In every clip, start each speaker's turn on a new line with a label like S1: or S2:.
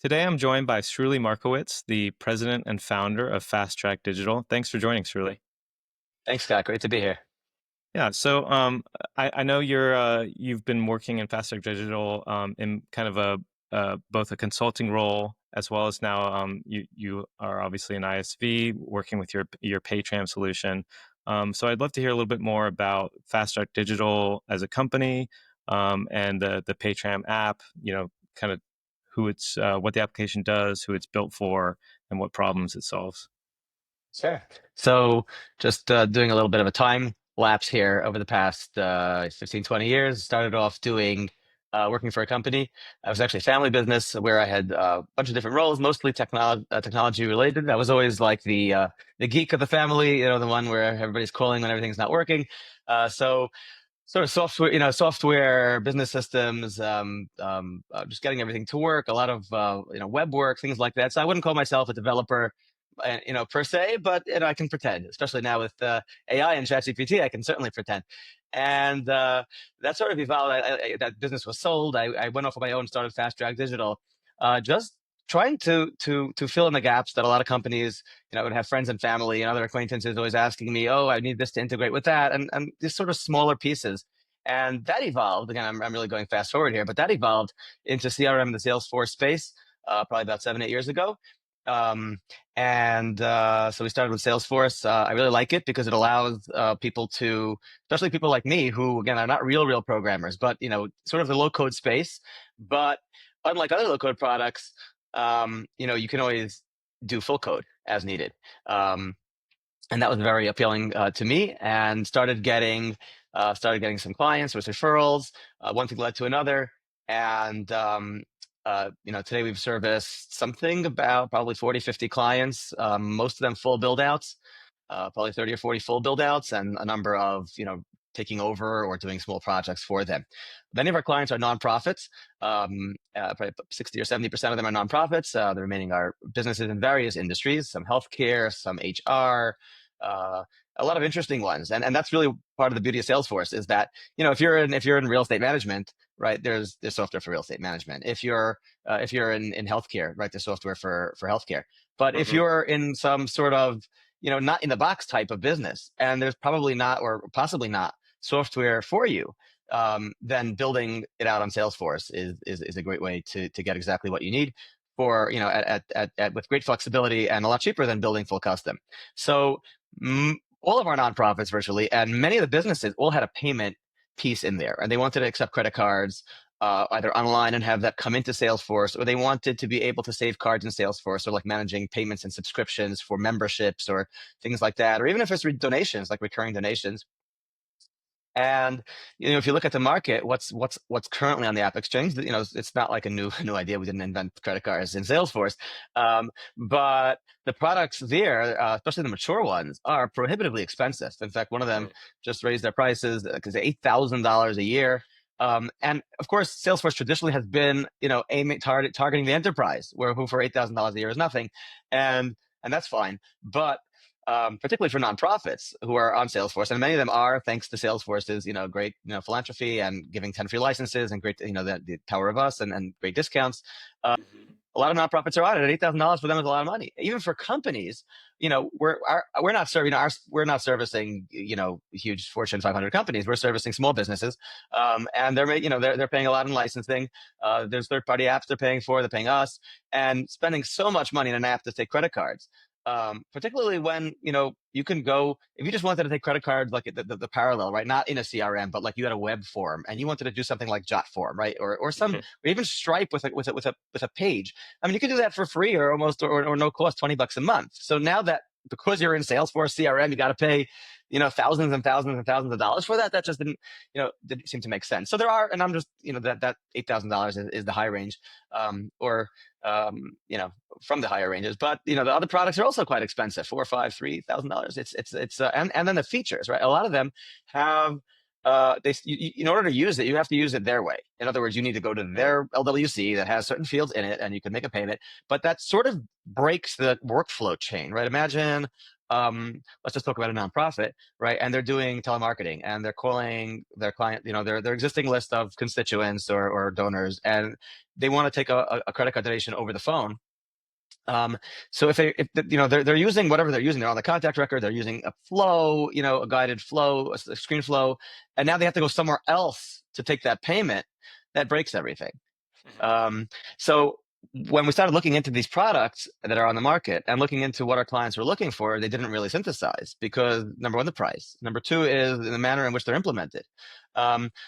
S1: Today, I'm joined by Sruly Markowitz, the president and founder of Fast Track Digital. Thanks for joining, Sruly.
S2: Thanks, Scott. Great to be here.
S1: Yeah, so I know you've been working in Fast Track Digital in kind of a both a consulting role as well as now you are obviously an ISV working with your Paytram solution. So I'd love to hear a little bit more about Fast Track Digital as a company and the Paytram app. Kind of who it's what the application does, who it's built for, and what problems it solves.
S2: Sure. So just doing a little bit of a time lapse here over the past 15, 20 years. Started off doing working for a company. I was actually a family business where I had a bunch of different roles, mostly technology related. I was always like the geek of the family, the one where everybody's calling when everything's not working. So sort of software, software, business systems, just getting everything to work, a lot of, web work, things like that. So I wouldn't call myself a developer, per se, but I can pretend, especially now with AI and ChatGPT, I can certainly pretend. And that sort of evolved. That business was sold. I went off on my own, started Fast Track Digital, just trying to fill in the gaps that a lot of companies, would have friends and family and other acquaintances always asking me, oh, I need this to integrate with that, and these sort of smaller pieces. And that evolved. Again, I'm really going fast forward here, but that evolved into CRM in the Salesforce space, probably about 7, 8 years ago. Um, and so we started with Salesforce. I really like it because it allows people to, especially people like me, who again are not real programmers, but sort of the low code space. But unlike other low code products, you can always do full code as needed. And that was very appealing to me, and started getting some clients with referrals. One thing led to another, and today we've serviced something about probably 40, 50 clients, most of them full build outs, probably 30 or 40 full build outs, and a number of, taking over or doing small projects for them. Many of our clients are nonprofits. Probably 60 or 70% of them are nonprofits. The remaining are businesses in various industries, some healthcare, some HR, a lot of interesting ones. And that's really part of the beauty of Salesforce is that, if you're in real estate management, right, there's software for real estate management. If you're in healthcare, right, there's software for healthcare. But if
S1: Hmm.
S2: you're in some sort of, not in the box type of business, and there's probably not, or possibly not, software for you, then building it out on Salesforce is a great way to get exactly what you need for, at with great flexibility and a lot cheaper than building full custom. So all of our nonprofits virtually, and many of the businesses all had a payment piece in there, and they wanted to accept credit cards, either online and have that come into Salesforce, or they wanted to be able to save cards in Salesforce, or like managing payments and subscriptions for memberships or things like that, or even if it's donations, like recurring donations. And if you look at the market, what's currently on the AppExchange, it's not like a new new idea. We didn't invent credit cards in Salesforce, but the products there, especially the mature ones, are prohibitively expensive. In fact, one of them just raised their prices because $8,000 a year. And of course, Salesforce traditionally has been, aiming targeting the enterprise, who for $8,000 a year is nothing, and that's fine. But particularly for nonprofits who are on Salesforce, and many of them are, thanks to Salesforce's, great, philanthropy and giving 10 free licenses and great, the power of us and great discounts. Uh, a lot of nonprofits are on it. At $8,000 for them is a lot of money. Even for companies, we're not serving we're not servicing, huge Fortune 500 companies. We're servicing small businesses, and they're paying a lot in licensing. There's third party apps they're paying for. They're paying us, and spending so much money in an app to take credit cards. Particularly when you can go, if you just wanted to take credit cards, like the parallel, right, not in a CRM, but like you had a web form and you wanted to do something like Jotform, right, or even Stripe with a page. I mean, you could do that for free or almost or no cost, $20 a month. So now that, because you're in Salesforce CRM, you got to pay thousands and thousands and thousands of dollars for that. That just didn't seem to make sense. So there are, and I'm just, that $8,000 is the high range, or from the higher ranges. But the other products are also quite expensive, $4, 5, $3,000. It's and then the features, right? A lot of them have, in order to use it, you have to use it their way. In other words, you need to go to their LWC that has certain fields in it, and you can make a payment. But that sort of breaks the workflow chain, right? Imagine let's just talk about a nonprofit, right? And they're doing telemarketing and they're calling their client, their existing list of constituents or donors, and they want to take a credit card donation over the phone. Um, so they're using whatever they're using, they're on the contact record, they're using a flow, a guided flow, a screen flow, and now they have to go somewhere else to take that payment. That breaks everything. Um, so when we started looking into these products that are on the market and looking into what our clients were looking for, they didn't really synthesize because number one, the price. Number two is the manner in which they're implemented.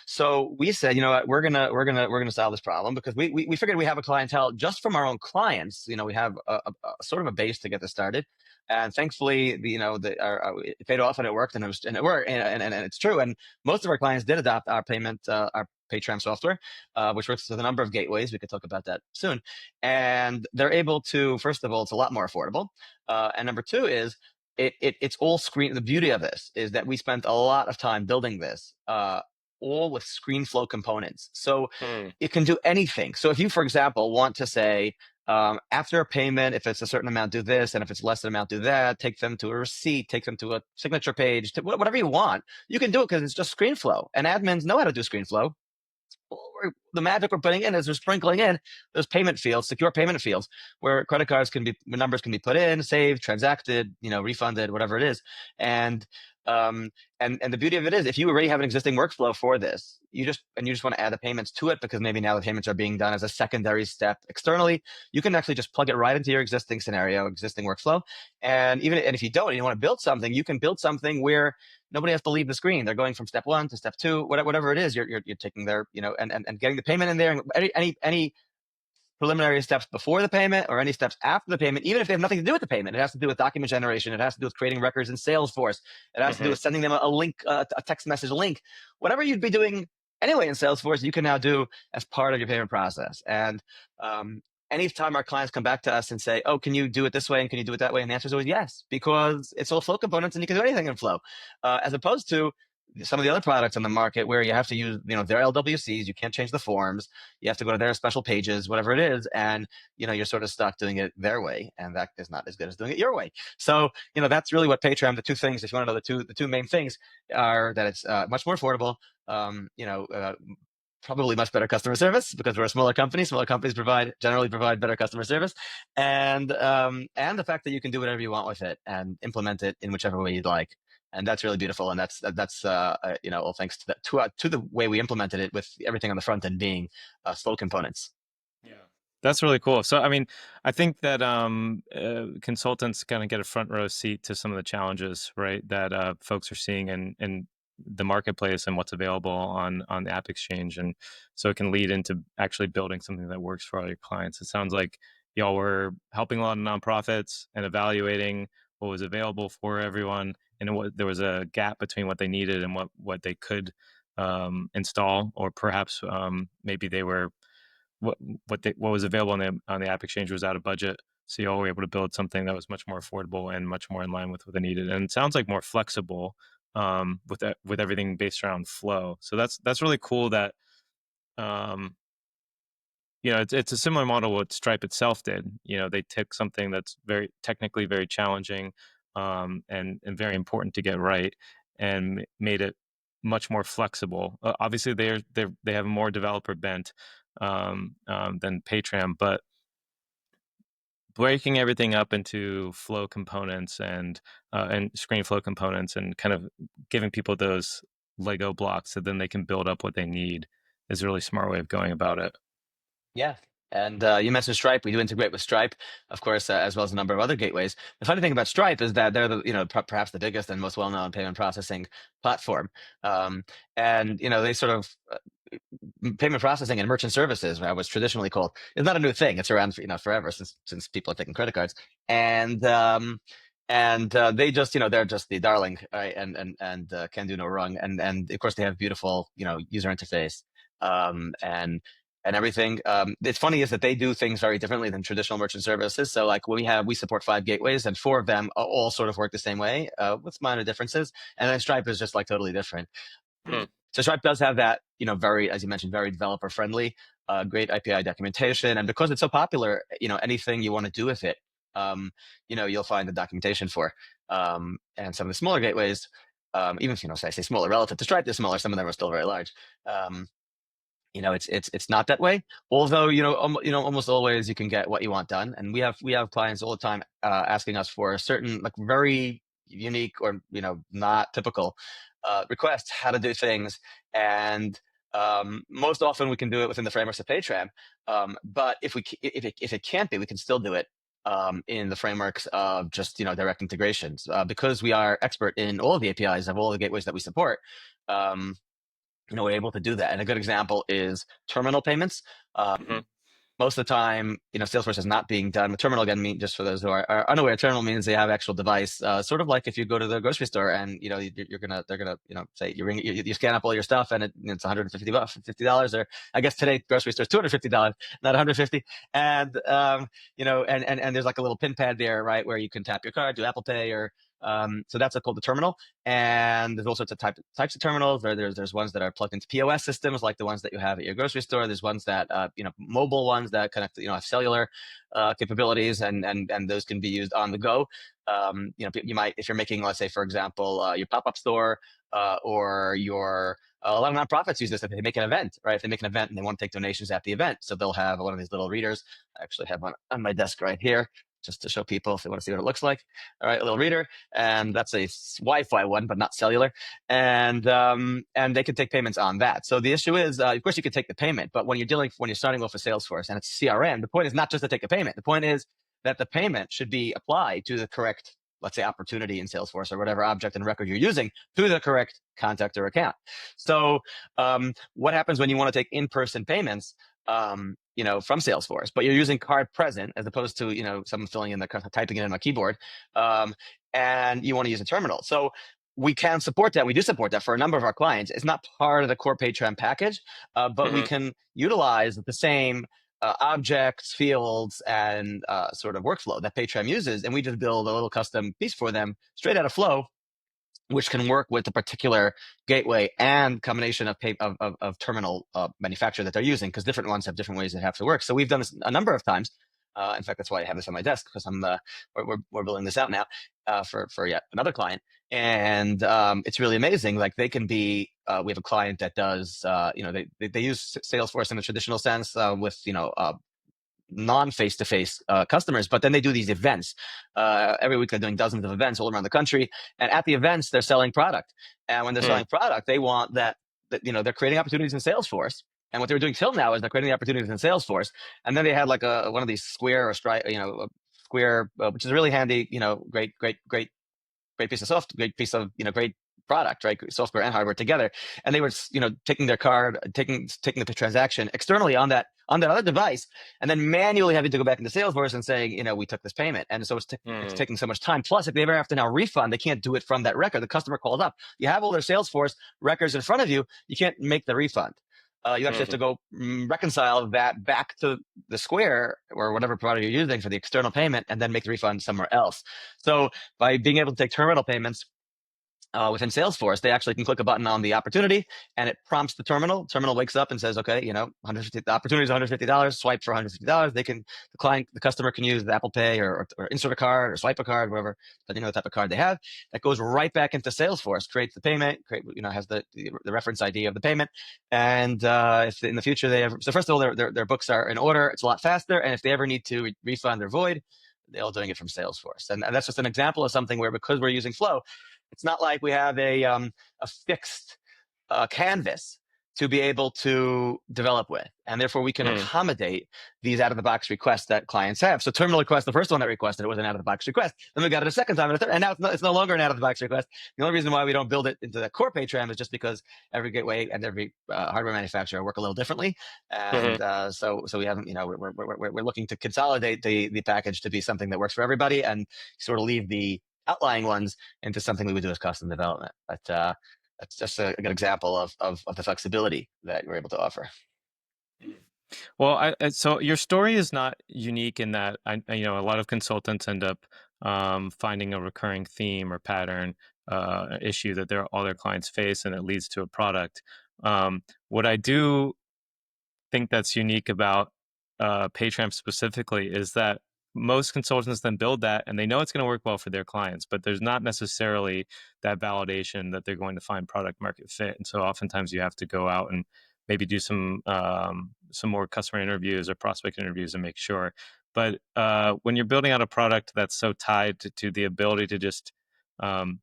S2: So we said, you know what, we're gonna solve this problem because we figured we have a clientele just from our own clients. We have a sort of a base to get this started. And thankfully, it paid off and it worked and it worked and it's true. And most of our clients did adopt our our Paytram software, which works with a number of gateways. We could talk about that soon. And they're able to, first of all, it's a lot more affordable. And number two is it's all screen. The beauty of this is that we spent a lot of time building this, all with screen flow components. So it can do anything. So if you, for example, want to say, after a payment, if it's a certain amount, do this, and if it's less than amount, do that. Take them to a receipt, take them to a signature page, to whatever you want. You can do it because it's just screen flow, and admins know how to do screen flow. The magic we're putting in is we're sprinkling in those payment fields, secure payment fields, where credit cards numbers can be put in, saved, transacted, refunded, whatever it is. And the beauty of it is, if you already have an existing workflow for this, you just want to add the payments to it because maybe now the payments are being done as a secondary step externally, you can actually just plug it right into your existing scenario, existing workflow. And if you don't, and you want to build something, you can build something where nobody has to leave the screen. They're going from step one to step two, whatever it is. You're taking their, and getting the payment in there, and any preliminary steps before the payment or any steps after the payment, even if they have nothing to do with the payment. It has to do with document generation. It has to do with creating records in Salesforce. It has to do with sending them a link, a text message link. Whatever you'd be doing anyway in Salesforce, you can now do as part of your payment process. And anytime our clients come back to us and say, oh, can you do it this way and can you do it that way? And the answer is always yes, because it's all flow components and you can do anything in flow, as opposed to some of the other products on the market where you have to use, their LWCs, you can't change the forms, you have to go to their special pages, whatever it is, and, you're sort of stuck doing it their way, and that is not as good as doing it your way. So, that's really what Paytram, the two things, if you want to know the two main things, are that it's much more affordable, probably much better customer service because we're a smaller company. Smaller companies generally provide better customer service, and the fact that you can do whatever you want with it and implement it in whichever way you'd like. And that's really beautiful. And that's all thanks to the way we implemented it, with everything on the front end being slow components.
S1: Yeah, that's really cool. So, I mean, I think that consultants kind of get a front row seat to some of the challenges, right, that folks are seeing in the marketplace and what's available on the AppExchange, and so it can lead into actually building something that works for all your clients. It sounds like y'all were helping a lot of nonprofits and evaluating what was available for everyone, and there was a gap between what they needed and what they could install, or perhaps maybe they were what was available on the AppExchange was out of budget. So you all were able to build something that was much more affordable and much more in line with what they needed, and it sounds like more flexible with everything based around flow. So that's really cool that it's a similar model what Stripe itself did. They took something that's very technically very challenging and very important to get right, and made it much more flexible. Obviously, they have a more developer bent than Paytram, but breaking everything up into flow components and screen flow components, and kind of giving people those Lego blocks so then they can build up what they need, is a really smart way of going about it.
S2: Yeah. And you mentioned Stripe. We do integrate with Stripe, of course, as well as a number of other gateways. The funny thing about Stripe is that they're perhaps the biggest and most well-known payment processing platform. And they sort of payment processing and merchant services, right, was traditionally called. It's not a new thing. It's around forever since people are taking credit cards, and they just they're just the darling, right? And can do no wrong. And of course they have beautiful user interface, and everything. It's funny is that they do things very differently than traditional merchant services. So like we support 5 gateways, and 4 of them all sort of work the same way, with minor differences. And then Stripe is just like totally different. So Stripe does have that, very, as you mentioned, very developer friendly, great API documentation. And because it's so popular, anything you want to do with it, you'll find the documentation for. and some of the smaller gateways, even if, say I say smaller relative to Stripe, they're smaller. Some of them are still very large. Um, it's not that way. Although, almost always you can get what you want done. And we have clients all the time asking us for a certain, like, very unique or, not typical requests, how to do things. And most often we can do it within the frameworks of Paytram. But if it can't be, we can still do it in the frameworks of just, direct integrations, because we are expert in all of the APIs of all the gateways that we support. Um, we're able to do that. And a good example is terminal payments.
S1: Mhm.
S2: Most of the time, Salesforce is not being done. Terminal, again, just for those who are unaware, terminal means they have actual device, sort of like if you go to the grocery store and they're gonna say you scan up all your stuff and it's $150, $50, or I guess today grocery store is $250, not 150, and and there's like a little pin pad there, right, where you can tap your card, do Apple Pay, or so that's called the terminal. And there's all sorts of types of terminals. There's ones that are plugged into POS systems, like the ones that you have at your grocery store. There's ones that mobile ones that connect, have cellular capabilities, and those can be used on the go. You might, if you're making, let's say, for example, your pop-up store, or your a lot of nonprofits use this if they make an event, right? If they make an event and they want to take donations at the event, so they'll have one of these little readers. I actually have one on my desk right here, just to show people if they want to see what it looks like. All right, a little reader, and that's a Wi-Fi one, but not cellular, and they can take payments on that. So the issue is, of course, you can take the payment, but when you're starting off with Salesforce and it's CRM, the point is not just to take a payment. The point is that the payment should be applied to the correct, let's say, opportunity in Salesforce or whatever object and record you're using, to the correct contact or account. So what happens when you want to take in-person payments? From Salesforce, but you're using card present as opposed to, someone filling in typing it in a keyboard, and you want to use a terminal. So we can support that. We do support that for a number of our clients. It's not part of the core Paytram package, but we
S1: Mhm.
S2: can utilize the same objects, fields, and sort of workflow that Paytram uses, and we just build a little custom piece for them straight out of Flow, which can work with the particular gateway and combination of terminal manufacturer that they're using, because different ones have different ways that have to work. So we've done this a number of times. In fact, that's why I have this on my desk, because we're building this out now for yet another client, and it's really amazing. Like, they can be. We have a client that does. They use Salesforce in a traditional sense, with non-face-to-face customers, but then they do these events. Every week they're doing dozens of events all around the country, and at the events they're selling product. And when they're
S1: Mm.
S2: selling product, they want that they're creating opportunities in Salesforce. And what they're doing till now is they're creating the opportunities in Salesforce. And then they had like one of these square or stripe, a square, which is really handy. Great piece of software, great piece of great product, right? Software and hardware together. And they were taking their card, taking the transaction externally on that other device, and then manually having to go back into Salesforce and saying, we took this payment. And so it's
S1: Mm.
S2: taking so much time. Plus, if they ever have to now refund, they can't do it from that record. The customer calls up. You have all their Salesforce records in front of you. You can't make the refund. You actually have to
S1: Mhm.
S2: go reconcile that back to the Square or whatever provider you're using for the external payment, and then make the refund somewhere else. So by being able to take terminal payments within Salesforce, they actually can click a button on the opportunity, and it prompts the terminal. Terminal wakes up and says, "Okay, 150. The opportunity is $150. Swipe for $150. The customer can use the Apple Pay, or insert a card or swipe a card, whatever, depending on the type of card they have. That goes right back into Salesforce, creates the payment, has the reference ID of the payment, and if in the future they ever, so first of all, their books are in order. It's a lot faster, and if they ever need to refund or void, they're all doing it from Salesforce. And that's just an example of something where, because we're using Flow, it's not like we have a fixed canvas to be able to develop with, and therefore we can
S1: Mm.
S2: accommodate these out-of-the-box requests that clients have. So terminal request, the first one that requested it was an out-of-the-box request. Then we got it a second time, and a third, and now it's no longer an out-of-the-box request. The only reason why we don't build it into the core Paytram is just because every gateway and every hardware manufacturer work a little differently, and
S1: Mhm.
S2: so we haven't. We're looking to consolidate the package to be something that works for everybody, and sort of leave the outlying ones into something we would do as custom development. But that's just a good example of the flexibility that we're able to offer.
S1: Well, so your story is not unique in that a lot of consultants end up finding a recurring theme or pattern issue that all their clients face, and it leads to a product. What I do think that's unique about Paytram specifically is that most consultants then build that and they know it's going to work well for their clients, but there's not necessarily that validation that they're going to find product market fit. And so oftentimes you have to go out and maybe do some more customer interviews or prospect interviews and make sure. But when you're building out a product that's so tied to the ability to just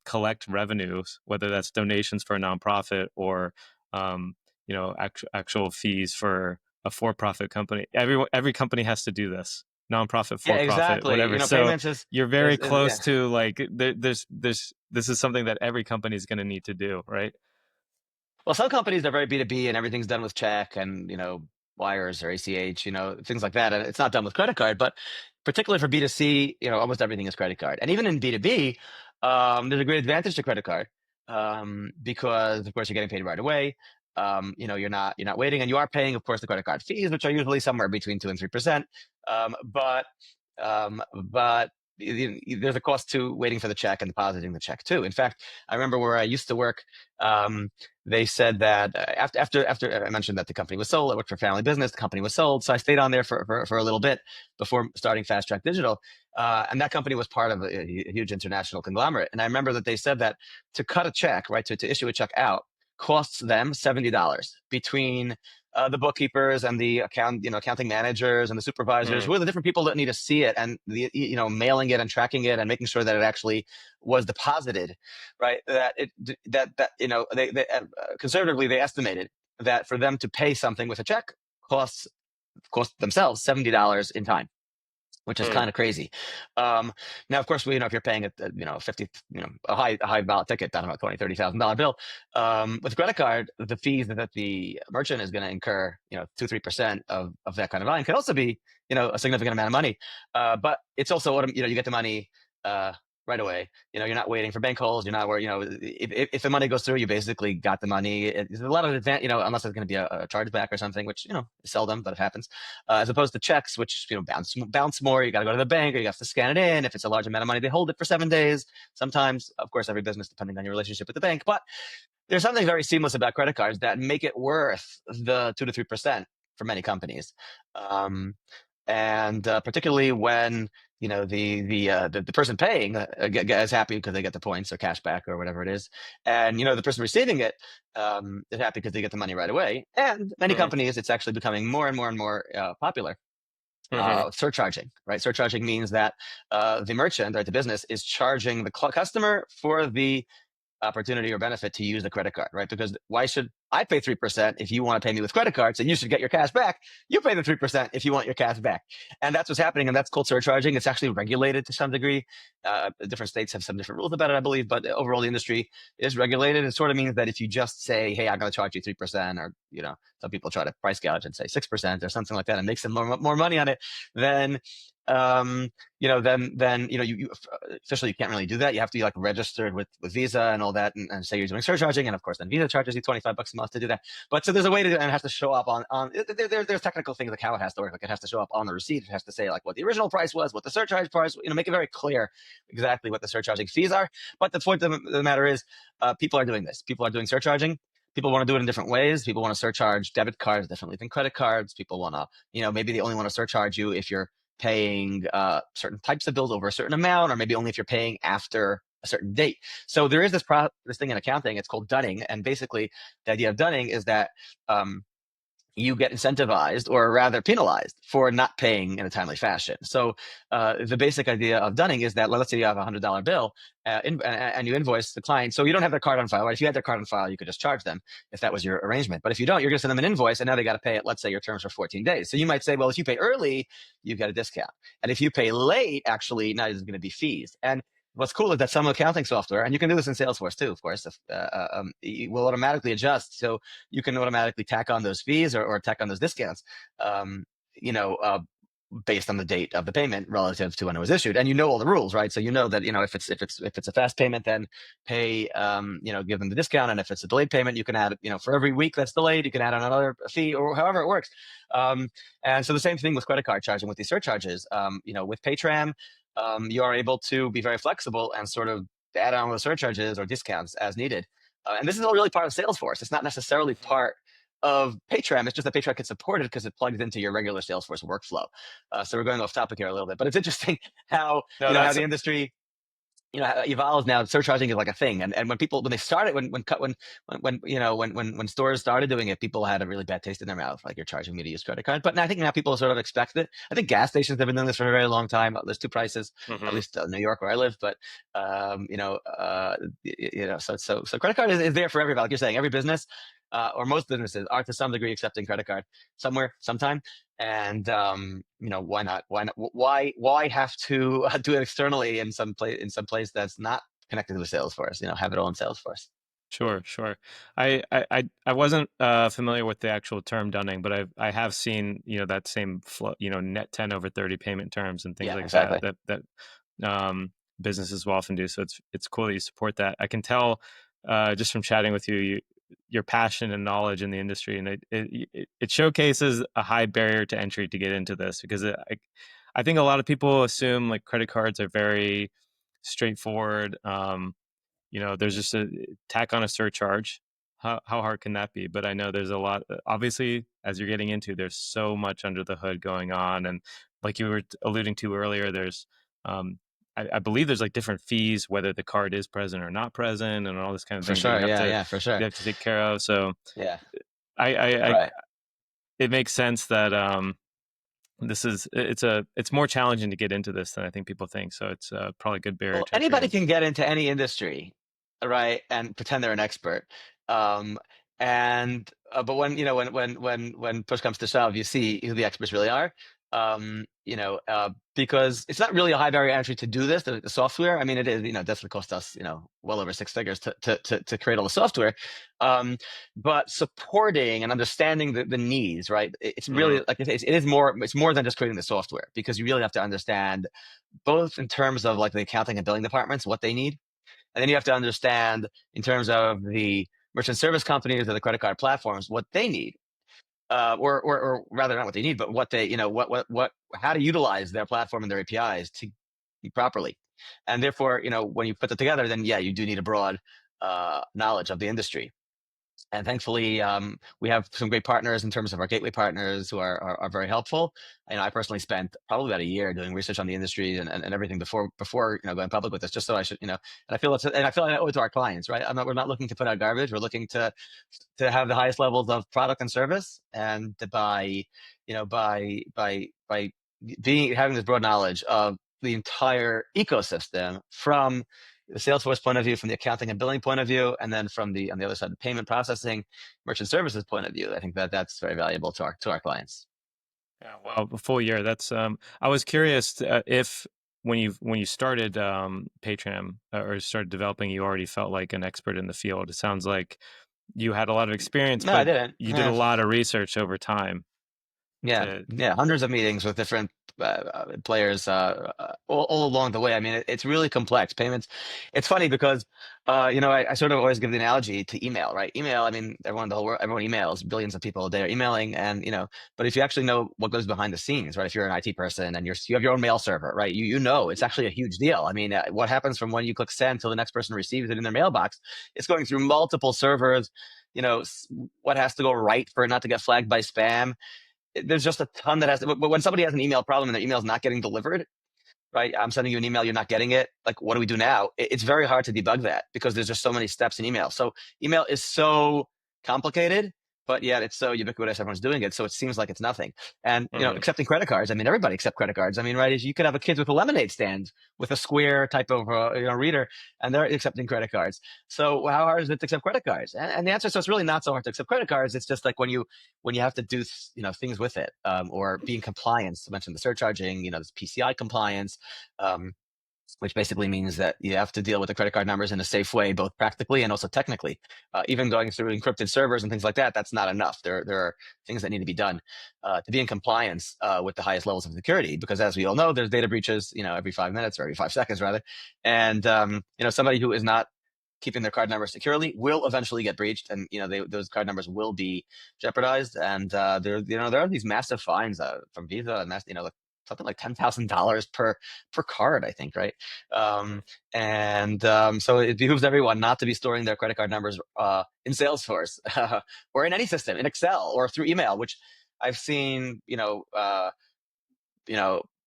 S1: collect revenues, whether that's donations for a nonprofit or actual fees for a for-profit company. Every company has to do this, nonprofit,
S2: Yeah,
S1: for-profit,
S2: exactly.
S1: whatever. So
S2: Payments
S1: you're very
S2: is
S1: close
S2: yeah.
S1: to like this is something that every company is going to need to do, right?
S2: Well, some companies are very B2B and everything's done with check and, wires or ACH, things like that. And it's not done with credit card, but particularly for B2C, almost everything is credit card. And even in B2B, there's a great advantage to credit card, because of course you're getting paid right away. You're not waiting, and you are paying, of course, the credit card fees, which are usually somewhere between 2 and 3%. But there's a cost to waiting for the check and depositing the check too. In fact, I remember where I used to work. They said that after I mentioned that the company was sold, I worked for a family business. The company was sold, so I stayed on there for a little bit before starting Fast Track Digital. And that company was part of a huge international conglomerate. And I remember that they said that to cut a check, right, to issue a check out, costs them $70 between the bookkeepers and the accounting managers and the supervisors,
S1: Mm,
S2: who are the different people that need to see it, and mailing it and tracking it and making sure that it actually was deposited, right? They conservatively they estimated that for them to pay something with a check cost themselves $70 in time, which is
S1: mm,
S2: kind of crazy. Now, of course, if you're paying 50, a high dollar ticket, I don't know, $20,000, $30,000 bill, with a credit card, the fees that the merchant is going to incur, 2, 3% of that kind of volume, can also be, a significant amount of money. But it's also, you get the money, right away. You're not waiting for bank holds. You're not where, if the money goes through, you basically got the money. There's a lot of advantage, unless it's going to be a chargeback or something, which, is seldom, but it happens. As opposed to checks, which, bounce more. You got to go to the bank or you have to scan it in. If it's a large amount of money, they hold it for 7 days. Sometimes, of course, every business, depending on your relationship with the bank. But there's something very seamless about credit cards that make it worth the 2 to 3% for many companies. And particularly when the person paying is happy because they get the points or cash back or whatever it is, and the person receiving it is happy because they get the money right away. And many
S1: mm,
S2: companies, it's actually becoming more and more and more popular.
S1: mm,
S2: Surcharging, right? Surcharging means that the merchant, right, the business, is charging the customer for the opportunity or benefit to use the credit card, right? Because why should I pay 3% if you want to pay me with credit cards and you should get your cash back? You pay the 3% if you want your cash back. And that's what's happening. And that's called surcharging. It's actually regulated to some degree. Different states have some different rules about it, I believe, but overall the industry is regulated. It sort of means that if you just say, hey, I'm going to charge you 3%, or, some people try to price gouge and say 6% or something like that and make some more money on it, then you officially you can't really do that. You have to be like registered with Visa and all that, and say you're doing surcharging, and of course then Visa charges you $25 a month to do that. But so there's a way to do it, and it has to show up on there's technical things like how it has to work. Like it has to show up on the receipt. It has to say like what the original price was, what the surcharge price, make it very clear exactly what the surcharging fees are. But the point of the matter is, people are doing this. People are doing surcharging. People want to do it in different ways. People want to surcharge debit cards differently than credit cards. People want to, maybe they only want to surcharge you if you're paying certain types of bills over a certain amount, or maybe only if you're paying after a certain date. So there is this thing in accounting. It's called dunning, and basically the idea of dunning is that you get incentivized, or rather penalized, for not paying in a timely fashion. So the basic idea of dunning is that, let's say you have a $100 bill and you invoice the client. So you don't have their card on file, right? If you had their card on file, you could just charge them if that was your arrangement. But if you don't, you're going to send them an invoice, and now they got to pay it. Let's say your terms are 14 days. So you might say, well, if you pay early, you get a discount. And if you pay late, actually, now there's going to be fees. And what's cool is that some accounting software, and you can do this in Salesforce too, of course, it will automatically adjust. So you can automatically tack on those fees, or tack on those discounts, you know, uh, based on the date of the payment relative to when it was issued. And all the rules, right? So that if it's a fast payment, then pay give them the discount. And if it's a delayed payment, you can add for every week that's delayed, you can add on another fee, or however it works. And so the same thing with credit card charging, with these surcharges. With Paytram, you are able to be very flexible and sort of add on the surcharges or discounts as needed. And this is all really part of Salesforce. It's not necessarily part of Paytram. It's just that Paytram gets supported because it plugs into your regular Salesforce workflow. So we're going off topic here a little bit, but it's interesting how,
S1: No,
S2: how
S1: that's
S2: the industry, evolves now. Surcharging is like a thing, and when they started, when stores started doing it, people had a really bad taste in their mouth, like, you're charging me to use credit card. But now, I think now people sort of expect it. I think gas stations have been doing this for a very long time. There's two prices, at
S1: hmm
S2: least in New York where I live. But so credit card is there for everybody. Like you're saying, every business, or most businesses, are to some degree accepting credit card somewhere, sometime. And why not? Why not? Why have to do it externally in some place that's not connected to the Salesforce? Have it all in Salesforce.
S1: Sure, sure. I wasn't familiar with the actual term dunning, but I have seen that same flow, net 10 over 30 payment terms and things
S2: Yeah,
S1: like that
S2: exactly.
S1: businesses will often do. So it's cool that you support that. I can tell just from chatting with you, your passion and knowledge in the industry, and it showcases a high barrier to entry to get into this because I think a lot of people assume like credit cards are very straightforward. There's just a tack on a surcharge. How hard can that be? But I know there's a lot. Obviously, as you're getting into, there's so much under the hood going on, and like you were alluding to earlier, there's, I believe there's like different fees whether the card is present or not present, and all this kind of
S2: For
S1: things that
S2: sure. Yeah, yeah, for
S1: you
S2: sure.
S1: have to take care of. So
S2: Yeah.
S1: I
S2: Right.
S1: it makes sense that it's more challenging to get into this than I think people think. So it's probably a good barrier
S2: Well,
S1: to entry
S2: anybody
S1: in.
S2: can get into any industry, right, and pretend they're an expert. Um, and but when push comes to shove, you see who the experts really are. Because it's not really a high barrier entry to do this. The software, I mean, it is. Definitely cost us, well over six figures to create all the software. But supporting and understanding the needs, right? It's
S1: hmm
S2: really like it is more. It's more than just creating the software, because you really have to understand both in terms of like the accounting and billing departments, what they need. And then you have to understand in terms of the merchant service companies or the credit card platforms, what they need. Or rather not what they need, but what they, how to utilize their platform and their APIs to properly. And therefore, when you put that together, then yeah, you do need a broad knowledge of the industry. And thankfully, we have some great partners in terms of our gateway partners who are very helpful. I personally spent probably about a year doing research on the industry and everything before going public with this, just so I should, and I feel like I owe it to our clients, right? We're not looking to put out garbage. We're looking to have the highest levels of product and service, and by having this broad knowledge of the entire ecosystem, from the Salesforce point of view, from the accounting and billing point of view, and then from on the other side, the payment processing, merchant services point of view. I think that's very valuable to our clients.
S1: Yeah, wow, a full year. That's I was curious if when you started Paytram or started developing, you already felt like an expert in the field. It sounds like you had a lot of experience,
S2: No, I
S1: but
S2: didn't.
S1: you did a
S2: Yeah.
S1: lot of research over time
S2: Yeah,
S1: to.
S2: yeah, hundreds of meetings with different players all along the way. I mean, it's really complex. Payments. It's funny because, I sort of always give the analogy to email, right? Email. I mean, the whole world, everyone emails. Billions of people a day are emailing, and but if you actually know what goes behind the scenes, right? If you're an IT person and you have your own mail server, right? You know it's actually a huge deal. I mean, what happens from when you click send till the next person receives it in their mailbox? It's going through multiple servers. What has to go right for it not to get flagged by spam? There's just a ton that has to, but when somebody has an email problem and their email is not getting delivered, right? I'm sending you an email, you're not getting it. Like, what do we do now? It's very hard to debug that because there's just so many steps in email. So email is so complicated, but yet it's so ubiquitous. Everyone's doing it. So it seems like it's nothing. And,
S1: Mhm.
S2: accepting credit cards. I mean, everybody accept credit cards. I mean, right? You could have a kid with a lemonade stand with a square type of, reader, and they're accepting credit cards. So how hard is it to accept credit cards? And the answer is, so it's really not so hard to accept credit cards. It's just like when you have to do, things with it, or be in compliance. I mentioned the surcharging, this PCI compliance, um, which basically means that you have to deal with the credit card numbers in a safe way, both practically and also technically. Even going through encrypted servers and things like that, that's not enough. There are things that need to be done to be in compliance with the highest levels of security, because as we all know, there's data breaches, every 5 minutes or every 5 seconds rather. And, somebody who is not keeping their card number securely will eventually get breached, and those card numbers will be jeopardized. And there are these massive fines from Visa and something like $10,000 per card, I think, right?
S1: Mm.
S2: Um, and so it behooves everyone not to be storing their credit card numbers in Salesforce or in any system, in Excel or through email, which I've seen, you know,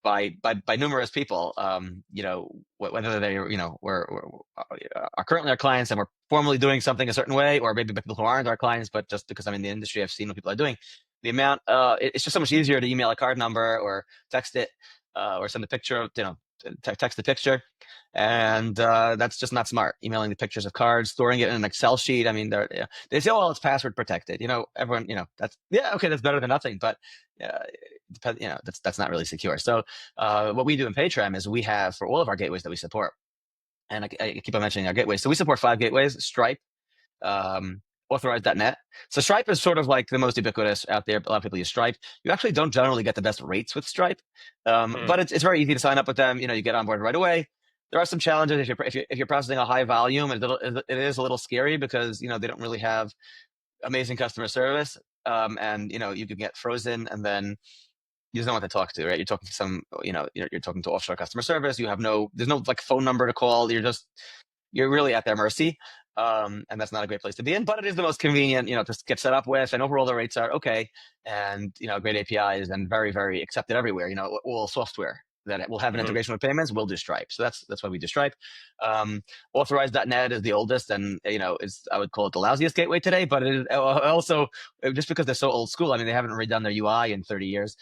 S2: by numerous people, whether they, are currently our clients and we're formally doing something a certain way, or maybe by people who aren't our clients, but just because I'm in the industry, I've seen what people are doing. The amount, it's just so much easier to email a card number or text it, or send a picture of, text the picture. And that's just not smart. Emailing the pictures of cards, storing it in an Excel sheet. I mean, they say, oh, well, it's password protected. Everyone, that's, yeah, okay, that's better than nothing. But that's not really secure. So what we do in Paytram is we have, for all of our gateways that we support, and I keep on mentioning our gateways. So we support 5 gateways: Stripe, um, Authorized.net. So Stripe is sort of like the most ubiquitous out there. A lot of people use Stripe. You actually don't generally get the best rates with Stripe,
S1: Mm.
S2: but it's very easy to sign up with them. You get on board right away. There are some challenges if you're processing a high volume. It is a little scary because they don't really have amazing customer service, and you could get frozen, and then you don't know what to talk to, right? You're talking to you're talking to offshore customer service. There's no like phone number to call. You're really at their mercy. And that's not a great place to be in, but it is the most convenient, to get set up with. And overall, the rates are okay. And, great APIs and very, very accepted everywhere. All software that will have an
S1: Hmm.
S2: integration with payments will do Stripe. So that's why we do Stripe. Authorized.net is the oldest, and, I would call it the lousiest gateway today, but it is also, just because they're so old school. I mean, they haven't redone their UI in 30 years,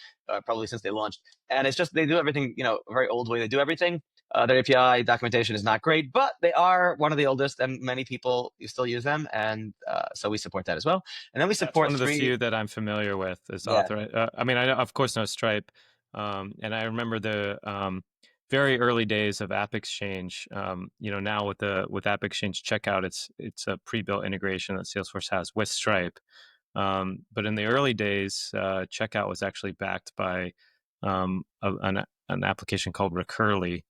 S2: probably since they launched. And it's just, they do everything, a very old way they do everything. Their API documentation is not great, but they are one of the oldest, and many people still use them, and so we support that as well. And then we
S1: That's
S2: support
S1: one of the
S2: three.
S1: few that I'm familiar with is
S2: Yeah.
S1: author. I mean, I know, of course, know Stripe, and I remember the very early days of AppExchange. Now with AppExchange checkout, it's a pre-built integration that Salesforce has with Stripe. But in the early days, checkout was actually backed by an application called Recurly.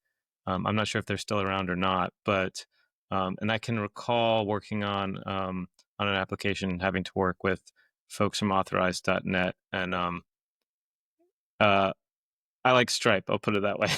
S1: I'm not sure if they're still around or not, but and I can recall working on an application having to work with folks from authorized.net, and uh, I like Stripe. I'll put it that way.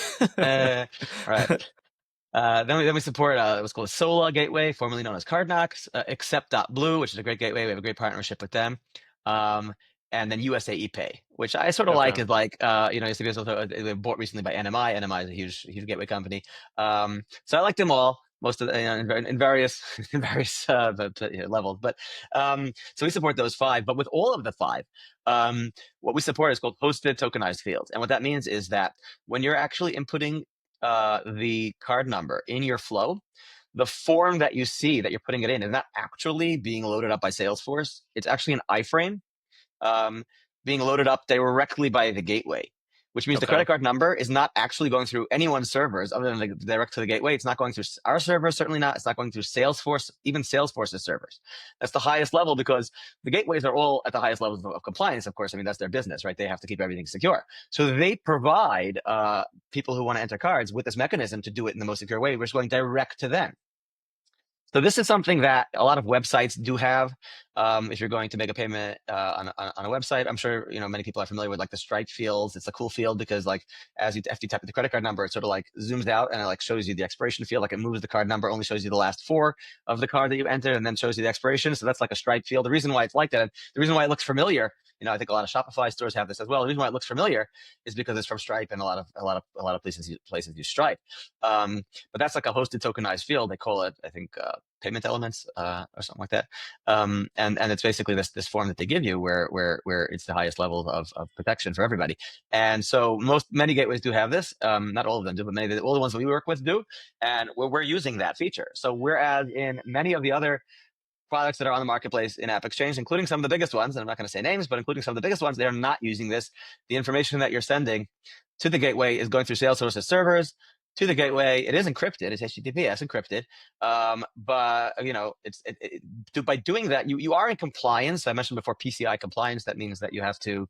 S2: All right. Then we support what's called a Sola gateway, formerly known as CardKnox, Accept.blue, which is a great gateway. We have a great partnership with them. Um, and then USAE Pay, which I sort of like,
S1: Okay.
S2: is like, USAE is also bought recently by NMI. NMI is a huge gateway company. So I like them all, most of the, in various in various levels. But so we support those 5. But with all of the 5, what we support is called hosted tokenized fields. And what that means is that when you're actually inputting the card number in your flow, the form that you see that you're putting it in is not actually being loaded up by Salesforce. It's actually an iframe, um, being loaded up directly by the gateway, which means the
S1: Okay.
S2: credit card number is not actually going through anyone's servers other than direct to the gateway. It's not going through our servers, certainly not. It's not going through Salesforce, even Salesforce's servers. That's the highest level, because the gateways are all at the highest levels of compliance, of course. I mean, that's their business, right? They have to keep everything secure. So they provide people who want to enter cards with this mechanism to do it in the most secure way, which is going direct to them. So this is something that a lot of websites do have. If you're going to make a payment on a website, I'm sure many people are familiar with like the Stripe fields. It's a cool field because like after you type in the credit card number, it sort of like zooms out and it like shows you the expiration field. Like it moves the card number, only shows you the last 4 of the card that you entered, and then shows you the expiration. So that's like a Stripe field. The reason why it's like that, and the reason why it looks familiar, I think a lot of Shopify stores have this as well. The reason why it looks familiar is because it's from Stripe, and a lot of places use Stripe. But that's like a hosted tokenized field. They call it, I think, payment elements or something like that. And it's basically this form that they give you where it's the highest level of protection for everybody. And so many gateways do have this. Not all of them do, but all the ones that we work with do. And we're using that feature. So whereas in many of the other products that are on the marketplace in AppExchange, including some of the biggest ones, and I'm not going to say names, but including some of the biggest ones, they're not using this. The information that you're sending to the gateway is going through Salesforce's servers to the gateway. It is encrypted. It's HTTPS encrypted. But by doing that, you are in compliance. I mentioned before PCI compliance. That means that you have to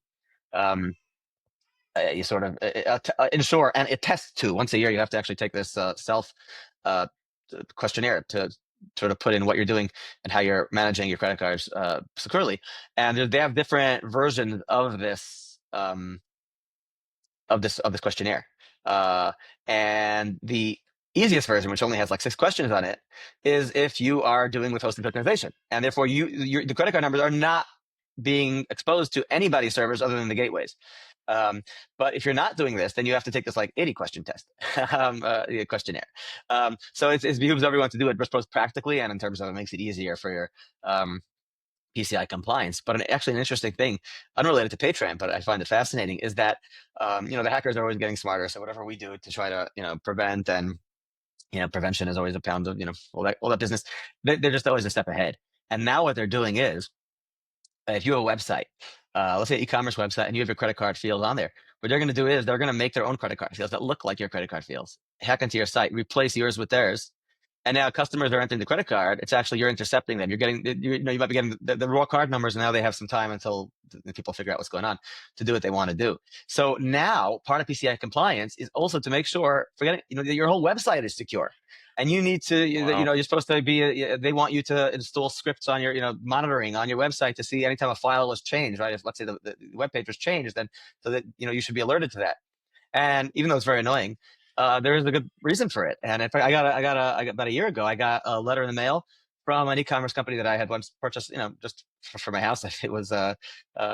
S2: you sort of ensure and attest to once a year. You have to actually take this self questionnaire to sort of put in what you're doing and how you're managing your credit cards securely. And they have different versions of this of this questionnaire. And the easiest version, which only has like 6 questions on it, is if you are doing with hosting tokenization, and therefore the credit card numbers are not being exposed to anybody's servers other than the gateways. But if you're not doing this, then you have to take this like 80 question test, questionnaire. So it behooves everyone to do it, both practically and in terms of it makes it easier for your PCI compliance. But actually, an interesting thing, unrelated to Paytram, but I find it fascinating, is that the hackers are always getting smarter. So whatever we do to try to prevent, and prevention is always a pound of all that business. They're just always a step ahead. And now what they're doing is, if you have a website, let's say an e-commerce website, and you have your credit card field on there, what they're going to do is they're going to make their own credit card fields that look like your credit card fields, hack into your site, replace yours with theirs. And now customers are entering the credit card. It's actually, you're intercepting them. You're getting, you might be getting the raw card numbers, and now they have some time until the people figure out what's going on to do what they want to do. So now part of PCI compliance is also to make sure, that your whole website is secure. And you need to,
S1: Wow.
S2: you're supposed to be, they want you to install scripts on your, monitoring on your website to see anytime a file was changed, right? If let's say the web page was changed, then so that, you should be alerted to that. And even though it's very annoying, there is a good reason for it. And in fact, I got about a year ago, I got a letter in the mail from an e-commerce company that I had once purchased, just for my house. It was a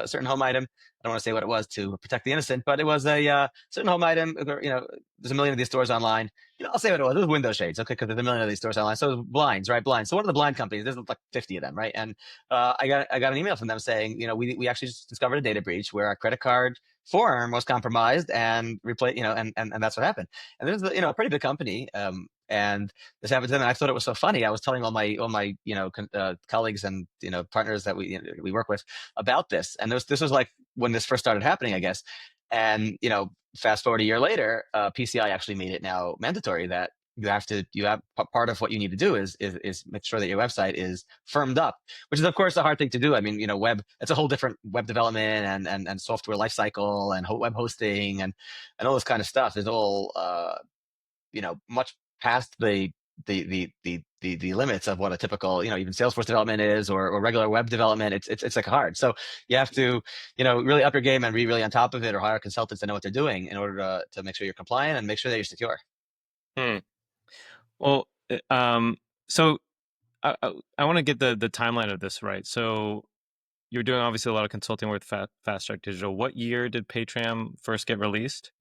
S2: certain home item. I don't want to say what it was to protect the innocent, but it was a certain home item. There's a million of these stores online. I'll say what it was. It was window shades, okay, because there's a million of these stores online. So it was blinds, right? Blinds. So one of the blind companies, there's like 50 of them, right? And I got an email from them saying, we actually just discovered a data breach where our credit card form was compromised and replaced, and that's what happened. And this is a pretty big company, and this happened to them. And I thought it was so funny. I was telling all my colleagues and partners that we work with about this. And this was like when this first started happening, I guess. And fast forward a year later, PCI actually made it now mandatory that you have part of what you need to do is make sure that your website is firmed up, which is of course a hard thing to do. I mean, it's a whole different web development and software lifecycle and web hosting and all this kind of stuff is all much past the limits of what a typical even Salesforce development is or regular web development. It's like hard. So you have to really up your game and be really on top of it, or hire consultants that know what they're doing in order to make sure you're compliant and make sure that you're secure.
S1: Hmm. Well, so I want to get the timeline of this right. So you're doing obviously a lot of consulting with Fast Track Digital. What year did Paytram first get released?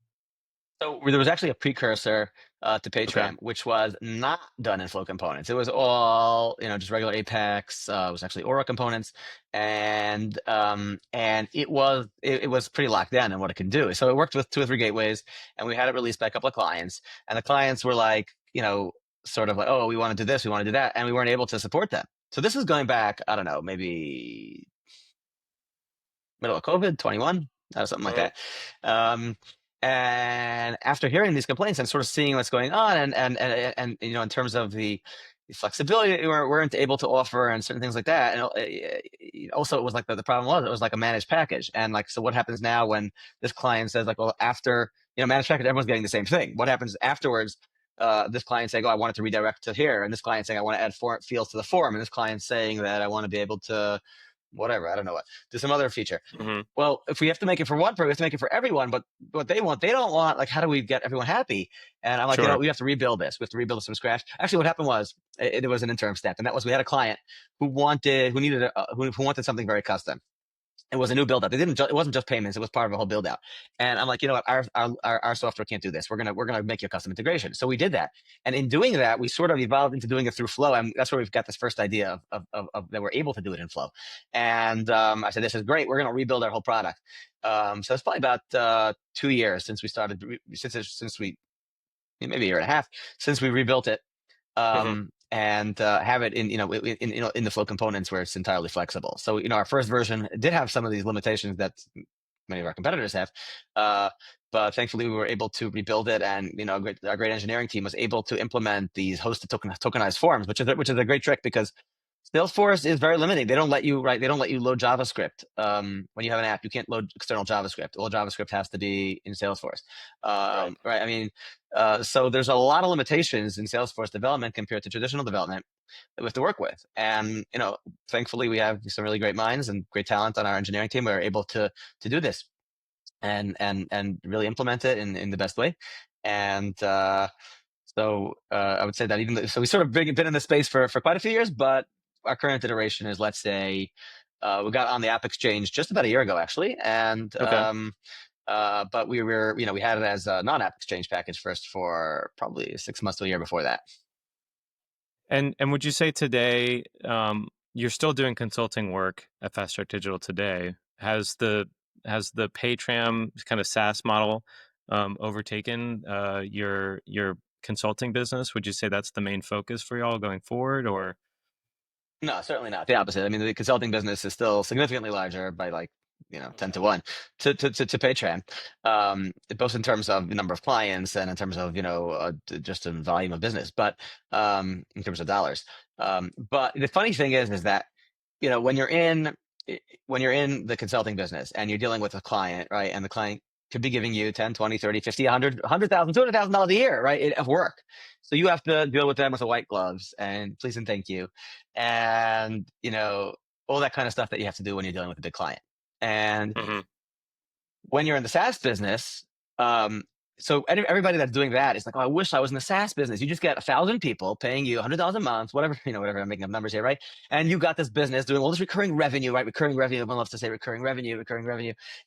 S2: So there was actually a precursor to
S1: Okay.
S2: Paytram, which was not done in Flow components. It was all just regular Apex. It was actually Aura components, and it was pretty locked down in what it can do. So it worked with 2 or 3 gateways, and we had it released by a couple of clients, and the clients were like, sort of like, oh, we want to do this, we want to do that, and we weren't able to support them. So this is going back, I don't know, maybe middle of COVID, 21, something like
S1: Mhm.
S2: that. And after hearing these complaints and sort of seeing what's going on, and in terms of the flexibility that we weren't able to offer and certain things like that, and also it was like the problem was it was like a managed package, and like so what happens now when this client says like, well, after managed package, everyone's getting the same thing. What happens afterwards? This client saying, oh, I want it to redirect to here, and this client saying I want to add fields to the form, and this client saying that I want to be able to whatever, I don't know what, do some other feature.
S1: Mhm.
S2: Well, if we have to make it for one person, we have to make it for everyone. But what they don't want, like, how do we get everyone happy? And I'm like,
S1: Sure.
S2: we have to rebuild this. We have to rebuild this from scratch. Actually, what happened was it was an interim step, and that was we had a client who wanted something very custom. It was a new build out. It wasn't just payments. It was part of a whole build out. And I'm like, what? Our software can't do this. We're gonna make you a custom integration. So we did that. And in doing that, we sort of evolved into doing it through Flow. And that's where we've got this first idea of that we're able to do it in Flow. And I said, this is great. We're gonna rebuild our whole product. So it's probably about 2 years since we started. Since we maybe a year and a half since we rebuilt it.
S1: Mhm.
S2: And have it in the Flow components where it's entirely flexible. So our first version did have some of these limitations that many of our competitors have, but thankfully we were able to rebuild it, and our great engineering team was able to implement these hosted tokenized forms, which is a great trick because Salesforce is very limiting. They don't let you load JavaScript. When you have an app, you can't load external JavaScript. All JavaScript has to be in Salesforce.
S1: Right.
S2: Right. I mean, so there's a lot of limitations in Salesforce development compared to traditional development that we have to work with. And thankfully we have some really great minds and great talent on our engineering team. We're able to do this. and really implement it in the best way. And I would say that even though, so we sort of been in this space for quite a few years, but our current iteration is, let's say, we got on the AppExchange just about a year ago, actually, and
S1: Okay.
S2: but we were, we had it as a non-AppExchange package first for probably 6 months to a year before that.
S1: And would you say today, you're still doing consulting work at Fast Track Digital today? Has the Paytram kind of SaaS model overtaken your consulting business? Would you say that's the main focus for y'all going forward, or?
S2: No, certainly not. The opposite. I mean, the consulting business is still significantly larger by, like, 10 to 1 to Paytram, both in terms of the number of clients and in terms of, just in volume of business, but in terms of dollars. But the funny thing is that, when you're in when you're in the consulting business and you're dealing with a client, right? And the client could be giving you 10, 20, 30, 50, 100, $200,000 a year, right? Of work. So you have to deal with them with the white gloves and please and thank you. And, all that kind of stuff that you have to do when you're dealing with a big client. And
S1: Mhm.
S2: when you're in the SaaS business, um, so everybody that's doing that is like, oh, I wish I was in the SaaS business. You just get 1,000 people paying you $100 a month, whatever, whatever. I'm making up numbers here, right? And you got this business doing all this recurring revenue, right? Recurring revenue. Everyone loves to say recurring revenue,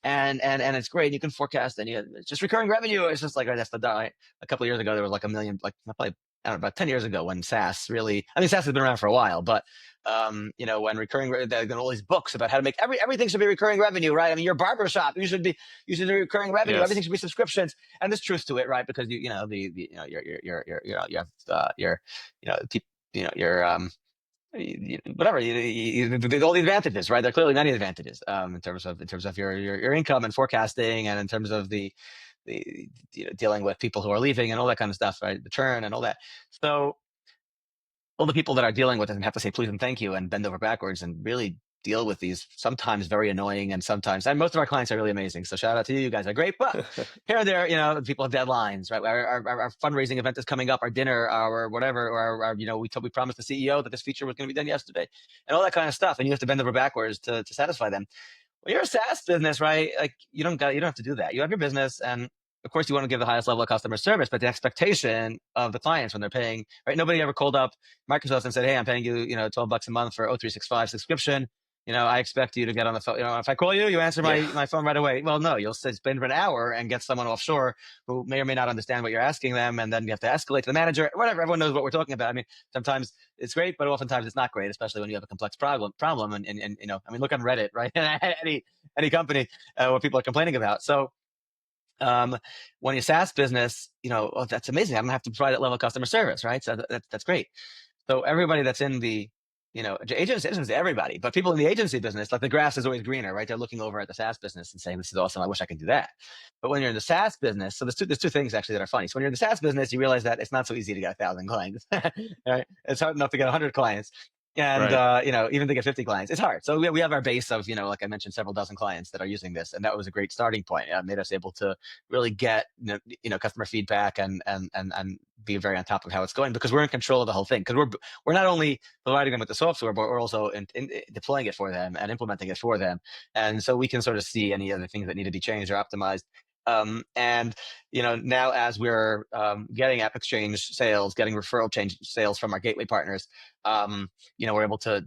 S2: and it's great. You can forecast, and it's just recurring revenue. It's just like, right, that's the die. A couple of years ago, there was like a million, like probably, I don't know, about 10 years ago, when SaaS really, I mean, SaaS has been around for a while, but when there are all these books about how to make everything should be recurring revenue, right? I mean, your barber shop, you should do recurring revenue. Everything
S1: Yes.
S2: should be subscriptions, and there's truth to it, right? Because you have your peop- your whatever all the advantages, right? There are clearly many advantages, in terms of your income and forecasting, and in terms of the dealing with people who are leaving and all that kind of stuff, right? The churn and all that. So all the people that are dealing with it and have to say please and thank you and bend over backwards and really deal with these sometimes very annoying, and sometimes, and most of our clients are really amazing. So shout out to you. You guys are great. But here and there, people have deadlines, right? Our fundraising event is coming up, our dinner, our whatever, or we promised the CEO that this feature was going to be done yesterday, and all that kind of stuff. And you have to bend over backwards to satisfy them. Well, you're a SaaS business, right? Like, you don't have to do that. You have your business, and of course you want to give the highest level of customer service, but the expectation of the clients when they're paying, right? Nobody ever called up Microsoft and said, "Hey, I'm paying you, $12 a month for O365 subscription. I expect you to get on the phone. If I call you, you answer
S1: Yeah.
S2: my phone right away." Well, no, you'll spend an hour and get someone offshore who may or may not understand what you're asking them, and then you have to escalate to the manager. Whatever, everyone knows what we're talking about. I mean, sometimes it's great, but oftentimes it's not great, especially when you have a complex problem. And I mean, look on Reddit, right? any company what people are complaining about. So um, when you're SaaS business, oh, that's amazing. I don't have to provide that level of customer service, right? So that's great. So everybody that's in the, agency, isn't everybody, but people in the agency business, like, the grass is always greener, right? They're looking over at the SaaS business and saying, "This is awesome. I wish I could do that." But when you're in the SaaS business, so there's two things actually that are funny. So when you're in the SaaS business, you realize that it's not so easy to get 1,000 clients. Right? It's hard enough to get 100 clients. And,
S1: Right.
S2: even to get 50 clients, it's hard. So we have our base of, like I mentioned, several dozen clients that are using this. And that was a great starting point. It made us able to really get, customer feedback, and be very on top of how it's going, because we're in control of the whole thing. Because we're not only providing them with the software, but we're also in deploying it for them and implementing it for them. And so we can sort of see any other things that need to be changed or optimized. And now, as we're getting AppExchange sales, getting referral change sales from our gateway partners, we're able to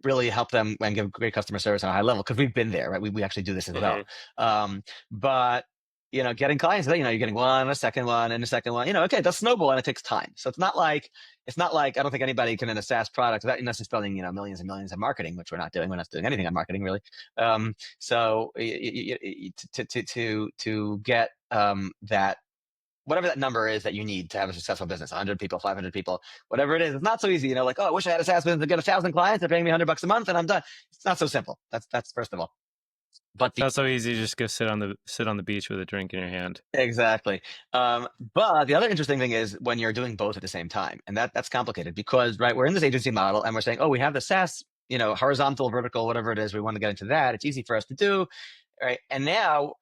S2: really help them and give great customer service on a high level, because we've been there, right? We actually do this as well.
S1: Hmm.
S2: But getting clients, you're getting one, a second one, and a second one. Okay, that's snowball, and it takes time. So it's not like I don't think anybody can, in a SaaS product, without necessarily spending millions and millions in marketing, which we're not doing. We're not doing anything on marketing, really. So to get that, whatever that number is that you need to have a successful business, 100 people, 500 people, whatever it is, it's not so easy. Like, oh, I wish I had a SaaS business to get 1,000 clients. They're paying me $100 a month, and I'm done. It's not so simple. That's first of all. But
S1: It's not so easy to just go sit on the beach with a drink in your hand.
S2: exactly. But the other interesting thing is when you're doing both at the same time, and that's complicated, because, right, we're in this agency model, and we're saying, oh, we have the SaaS, horizontal, vertical, whatever it is, we want to get into that. It's easy for us to do, right? And now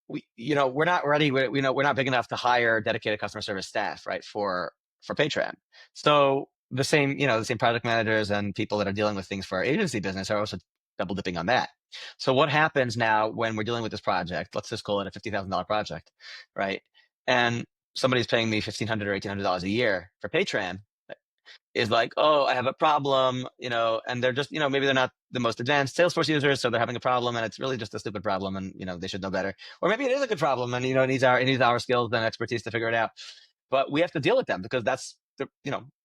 S2: we're not ready. We're not big enough to hire dedicated customer service staff, right, for Paytram. So the same project managers and people that are dealing with things for our agency business are also double dipping on that. So what happens now when we're dealing with this project? Let's just call it a $50,000 project, right? And somebody's paying me $1,500 or $1,800 a year for Paytram, is like, oh, I have a problem, and they're just, maybe they're not the most advanced Salesforce users, so they're having a problem, and it's really just a stupid problem, and they should know better. Or maybe it is a good problem, and it needs our skills and expertise to figure it out. But we have to deal with them because that's the,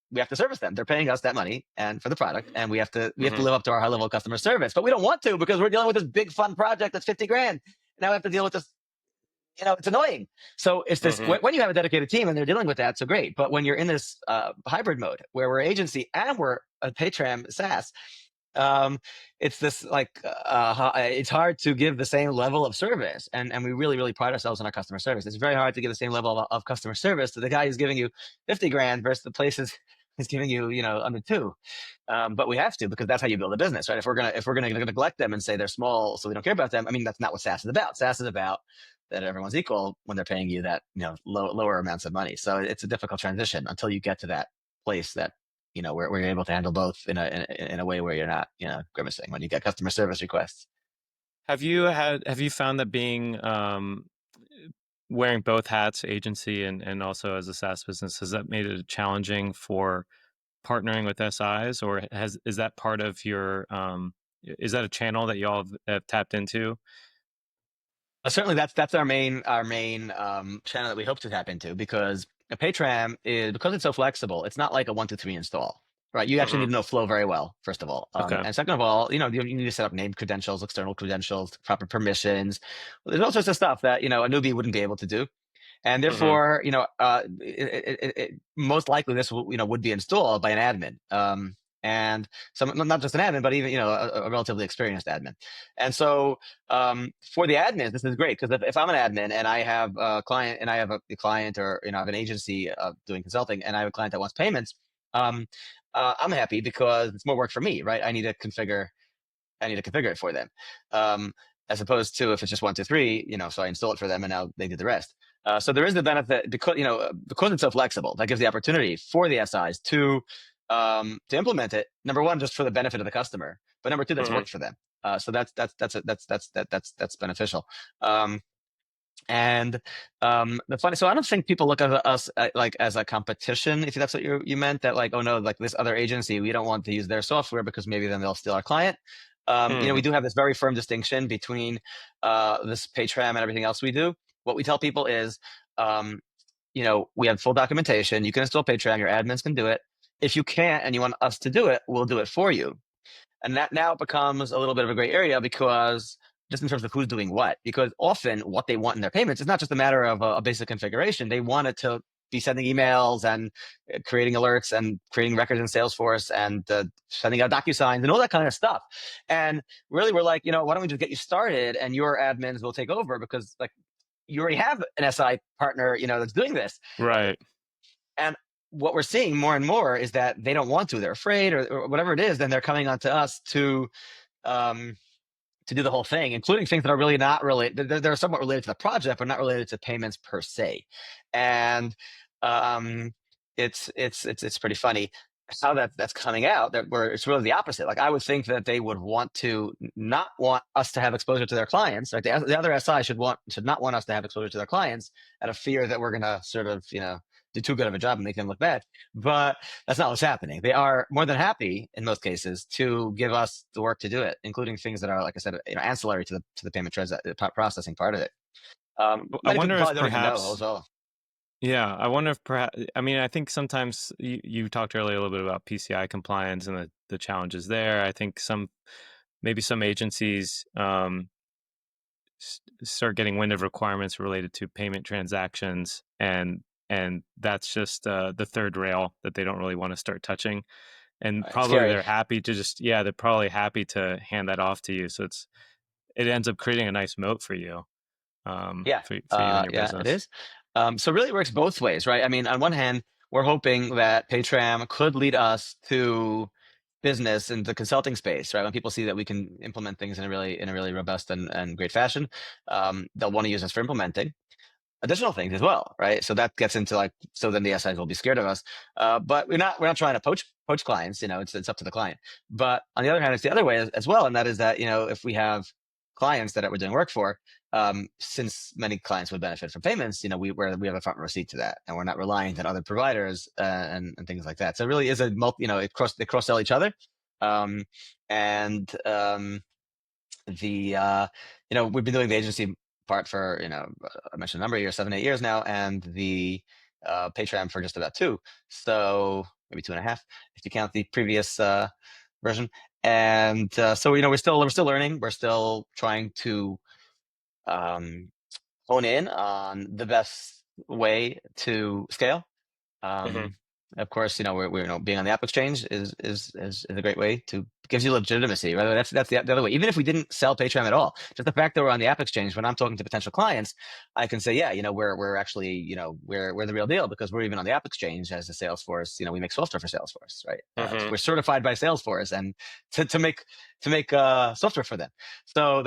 S2: we have to service them. They're paying us that money and for the product, and we have to live up to our high level of customer service. But we don't want to because we're dealing with this big fun project that's 50 grand. Now we have to deal with this, it's annoying. So it's this,
S1: Hmm.
S2: when you have a dedicated team and they're dealing with that, so great. But when you're in this hybrid mode where we're agency and we're a Paytram SaaS, it's this it's hard to give the same level of service. And we really, really pride ourselves on our customer service. It's very hard to give the same level of customer service to the guy who's giving you 50 grand versus the place is giving you, under two. But we have to, because that's how you build a business, right? If we're gonna neglect them and say they're small, so we don't care about them. I mean, that's not what SaaS is about. SaaS is about that everyone's equal when they're paying you that, lower amounts of money. So it's a difficult transition until you get to that place that, where you're able to handle both in a way where you're not, grimacing when you get customer service requests.
S1: Have you found that being wearing both hats, agency and also as a SaaS business, has that made it challenging for partnering with SIs, or is that part of your is that a channel that y'all have tapped into?
S2: Certainly, that's our main channel that we hope to tap into, because a Paytram is, because it's so flexible. It's not like a 1, 2, 3 install, right? You actually need
S1: Hmm.
S2: to know Flow very well, first of all,
S1: Okay.
S2: and second of all, you need to set up named credentials, external credentials, proper permissions. There's all sorts of stuff that a newbie wouldn't be able to do. And
S1: Hmm.
S2: therefore, most likely this would be installed by an admin, and some, not just an admin, but even a relatively experienced admin. And so, for the admins, this is great, because if I'm an admin and I have a client, and I have a client, or I have an agency doing consulting, and I have a client that wants payments, um, I'm happy because it's more work for me, right? I need to configure it for them. As opposed to if it's just 1, 2, 3, so I install it for them and now they do the rest. So there is the benefit, because it's so flexible, that gives the opportunity for the SIs to implement it. Number one, just for the benefit of the customer, but number two, that's
S1: Hmm.
S2: worked for them. So that's beneficial. Um, and the funny, so I don't think people look at us like as a competition. If that's what you meant, that like, oh no, like this other agency, we don't want to use their software because maybe then they'll steal our client. We
S1: Hmm.
S2: do have this very firm distinction between this Paytram and everything else we do. What we tell people is, we have full documentation. You can install Paytram. Your admins can do it. If you can't and you want us to do it, we'll do it for you. And that now becomes a little bit of a gray area, because just in terms of who's doing what, because often what they want in their payments is not just a matter of a basic configuration. They want it to be sending emails and creating alerts and creating records in Salesforce and sending out DocuSigns and all that kind of stuff. And really, we're like, why don't we just get you started and your admins will take over, because like you already have an SI partner, that's doing this.
S1: Right.
S2: And what we're seeing more and more is that they don't want to, they're afraid, or whatever it is, then they're coming on to us um, to do the whole thing, including things that are really not related. They're somewhat related to the project, but not related to payments per se. And it's pretty funny how that's coming out, that where it's really the opposite. Like, I would think that they would want to not want us to have exposure to their clients. Like the other SI should not want us to have exposure to their clients, out of fear that we're going to sort of, do too good of a job and make them look bad. But that's not what's happening. They are more than happy in most cases to give us the work to do it, including things that are, like I said, ancillary to the payment processing part of it.
S1: I
S2: Many people
S1: wonder if
S2: probably don't even know
S1: perhaps,
S2: also.
S1: yeah, I wonder if perhaps, I mean, I think sometimes you talked earlier a little bit about PCI compliance and the challenges there. I think maybe some agencies start getting wind of requirements related to payment transactions, and that's just the third rail that they don't really want to start touching. And
S2: Right.
S1: probably
S2: Scary.
S1: they're happy to just, yeah, they're probably happy to hand that off to you. So it ends up creating a nice moat for you,
S2: Yeah.
S1: for you and your
S2: Yeah, it
S1: business.
S2: is. So really, it works both ways, right? I mean, on one hand, we're hoping that Paytram could lead us to business in the consulting space, right? When people see that we can implement things in a really robust and great fashion, they'll want to use us for implementing. additional things as well, right? So that gets into like, so then the SIs will be scared of us. But we're not trying to poach clients. It's up to the client. But on the other hand, it's the other way as well, and that is that if we have clients that we're doing work for, since many clients would benefit from payments, we have a front row seat to that, and we're not reliant on other providers and things like that. So it really is a multi. They cross sell each other, and the we've been doing the agency part for I mentioned a number of years, 7-8 years now, and the Paytram for just about 2, so maybe 2.5 if you count the previous version. And so we're still learning, we're still trying to um, hone in on the best way to scale.
S1: Hmm.
S2: um, of course, we're being on the AppExchange is a great way to gives you legitimacy. Right? That's the other way. Even if we didn't sell Paytram at all, just the fact that we're on the AppExchange, when I'm talking to potential clients, I can say, yeah, we're actually, we're the real deal because we're even on the AppExchange as a Salesforce. We make software for Salesforce, right?
S1: Hmm.
S2: We're certified by Salesforce, and to make software for them. So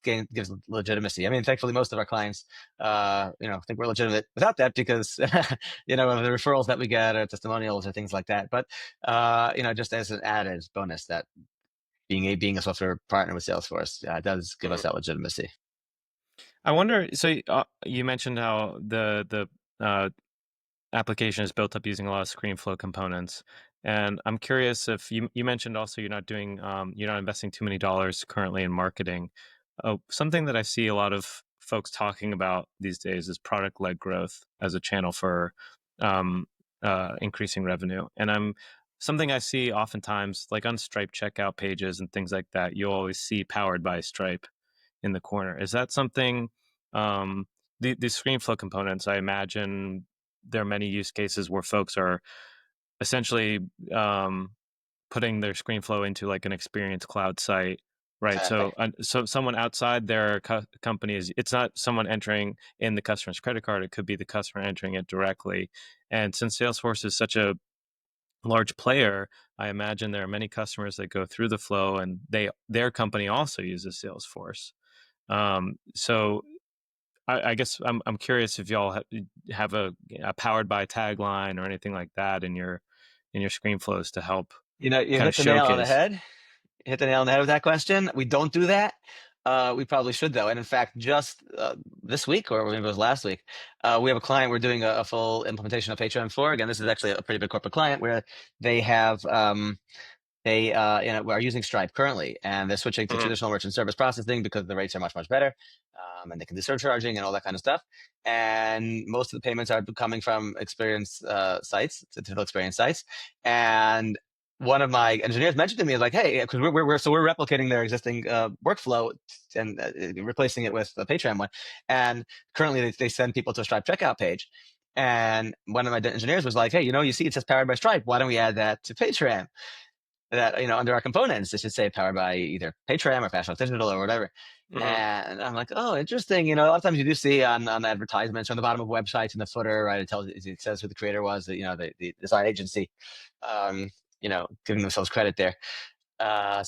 S2: gives legitimacy. I mean, thankfully, most of our clients, think we're legitimate without that because of the referrals that we get or testimonials or things like that. But just as an added bonus, that being a software partner with Salesforce does give us
S1: Hmm.
S2: that legitimacy.
S1: I wonder. So you mentioned how the application is built up using a lot of ScreenFlow components, and I'm curious if you mentioned also you're not investing too many dollars currently in marketing. Something that I see a lot of folks talking about these days is product led growth as a channel for um, increasing revenue, and I'm something I see oftentimes like on Stripe checkout pages and things like that. You'll always see powered by Stripe in the corner. Is that something? Um, the ScreenFlow components, I imagine there are many use cases where folks are essentially putting their ScreenFlow into like an Experience Cloud site, right?
S2: Exactly.
S1: So someone outside their company it's not someone entering in the customer's credit card. It could be the customer entering it directly. And since Salesforce is such a large player, I imagine there are many customers that go through the flow, and their company also uses Salesforce. So I guess I'm curious if y'all have a powered by tagline or anything like that in your screen flows to help
S2: You
S1: kind of
S2: hit the nail on the
S1: showcase.
S2: head. You hit the nail on the head with that question. We don't do that. We probably should though. And in fact, just this week, or maybe it was last week, we have a client we're doing a full implementation of Paytram for. Again, this is actually a pretty big corporate client where they have they are using Stripe currently, and they're switching to
S1: Hmm.
S2: traditional merchant service processing because the rates are much better, and they can do surcharging and all that kind of stuff. And most of the payments are coming from experience sites, digital experience sites. And one of my engineers mentioned to me, like, "Hey, because we're replicating their existing workflow and replacing it with the Paytram one. And currently, they send people to a Stripe checkout page." And one of my engineers was like, "Hey, you see, it says powered by Stripe. Why don't we add that to Paytram?" That under our components it should say powered by either Paytram or Fast Digital or whatever.
S1: Hmm.
S2: And I'm like, oh, interesting. A lot of times you do see on advertisements on the bottom of websites in the footer, right? It says who the creator was, the design agency, giving themselves credit there. I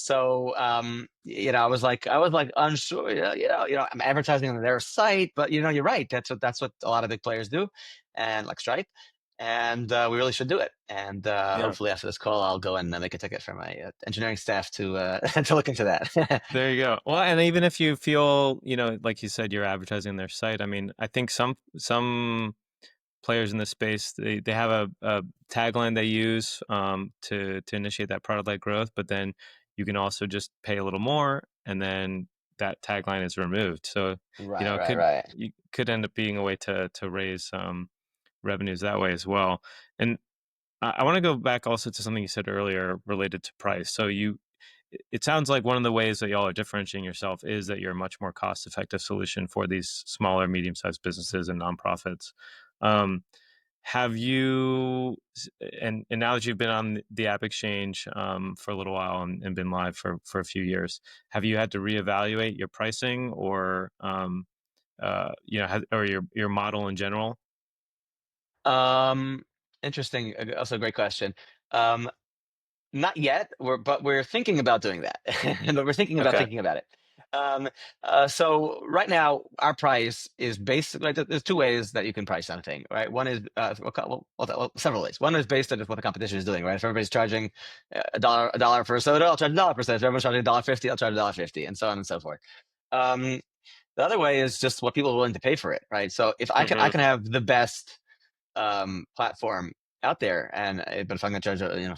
S2: was like unsure. I'm advertising on their site, but you're right. That's what a lot of big players do, and like Stripe, and we really should do it. And
S1: Yeah,
S2: hopefully after this call, I'll go and make a ticket for my engineering staff to to look into that.
S1: there you go. Well, and even if you feel, like you said, you're advertising their site. I mean, I think some players in this space they have a tagline they use to initiate that product led growth, but then you can also just pay a little more, and then that tagline is removed. So
S2: Right,
S1: it
S2: right,
S1: could
S2: right.
S1: you could end up being a way to raise revenues that way as well. And I want to go back also to something you said earlier related to price. So it sounds like one of the ways that y'all are differentiating yourself is that you're a much more cost effective solution for these smaller, medium sized businesses and nonprofits. Um, have you, and now that you've been on the App Exchange for a little while and been live for a few years, have you had to reevaluate your pricing or, or your model in general?
S2: Um, Interesting. Also, a great question. Um, Not yet, but we're thinking about doing that. And we're thinking about
S1: Okay.
S2: thinking about it. So right now, our price is basically, like, there's two ways that you can price something, right? One is several ways. One is based on just what the competition is doing, right? If everybody's charging a dollar for a soda, I'll charge a dollar for a soda. If everyone's charging $1.50, I'll charge $1.50, and so on and so forth. Um, the other way is just what people are willing to pay for it, right? So if I
S1: Hmm.
S2: can have the best platform out there, but if I'm going to charge $1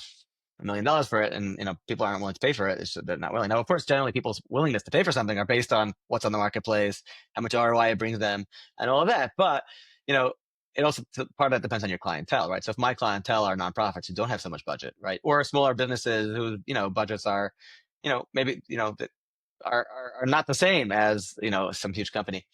S2: million for it, and people aren't willing to pay for it, they're not willing. Now, of course, generally people's willingness to pay for something are based on what's on the marketplace, how much ROI it brings them, and all of that. But you know, it also, part of that depends on your clientele, right? So if my clientele are nonprofits who don't have so much budget, right, or smaller businesses who budgets are, maybe that are not the same as some huge company.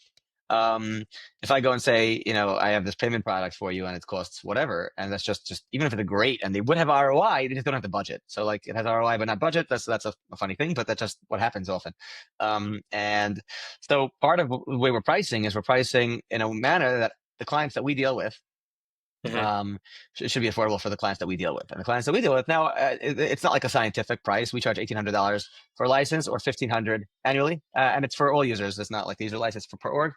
S2: um if I go and say, I have this payment product for you and it costs whatever, and that's just even if it's great and they would have ROI, they just don't have the budget. So like, it has ROI but not budget. That's a funny thing, but that's just what happens often. And so part of the way we're pricing is we're pricing in a manner that the clients that we deal with,
S1: Hmm.
S2: um, should be affordable for the clients that we deal with. And the clients that we deal with now, it's not like a scientific price. We charge $1,800 for a license, or $1,500 annually, and it's for all users. It's not like these are licensed for per org.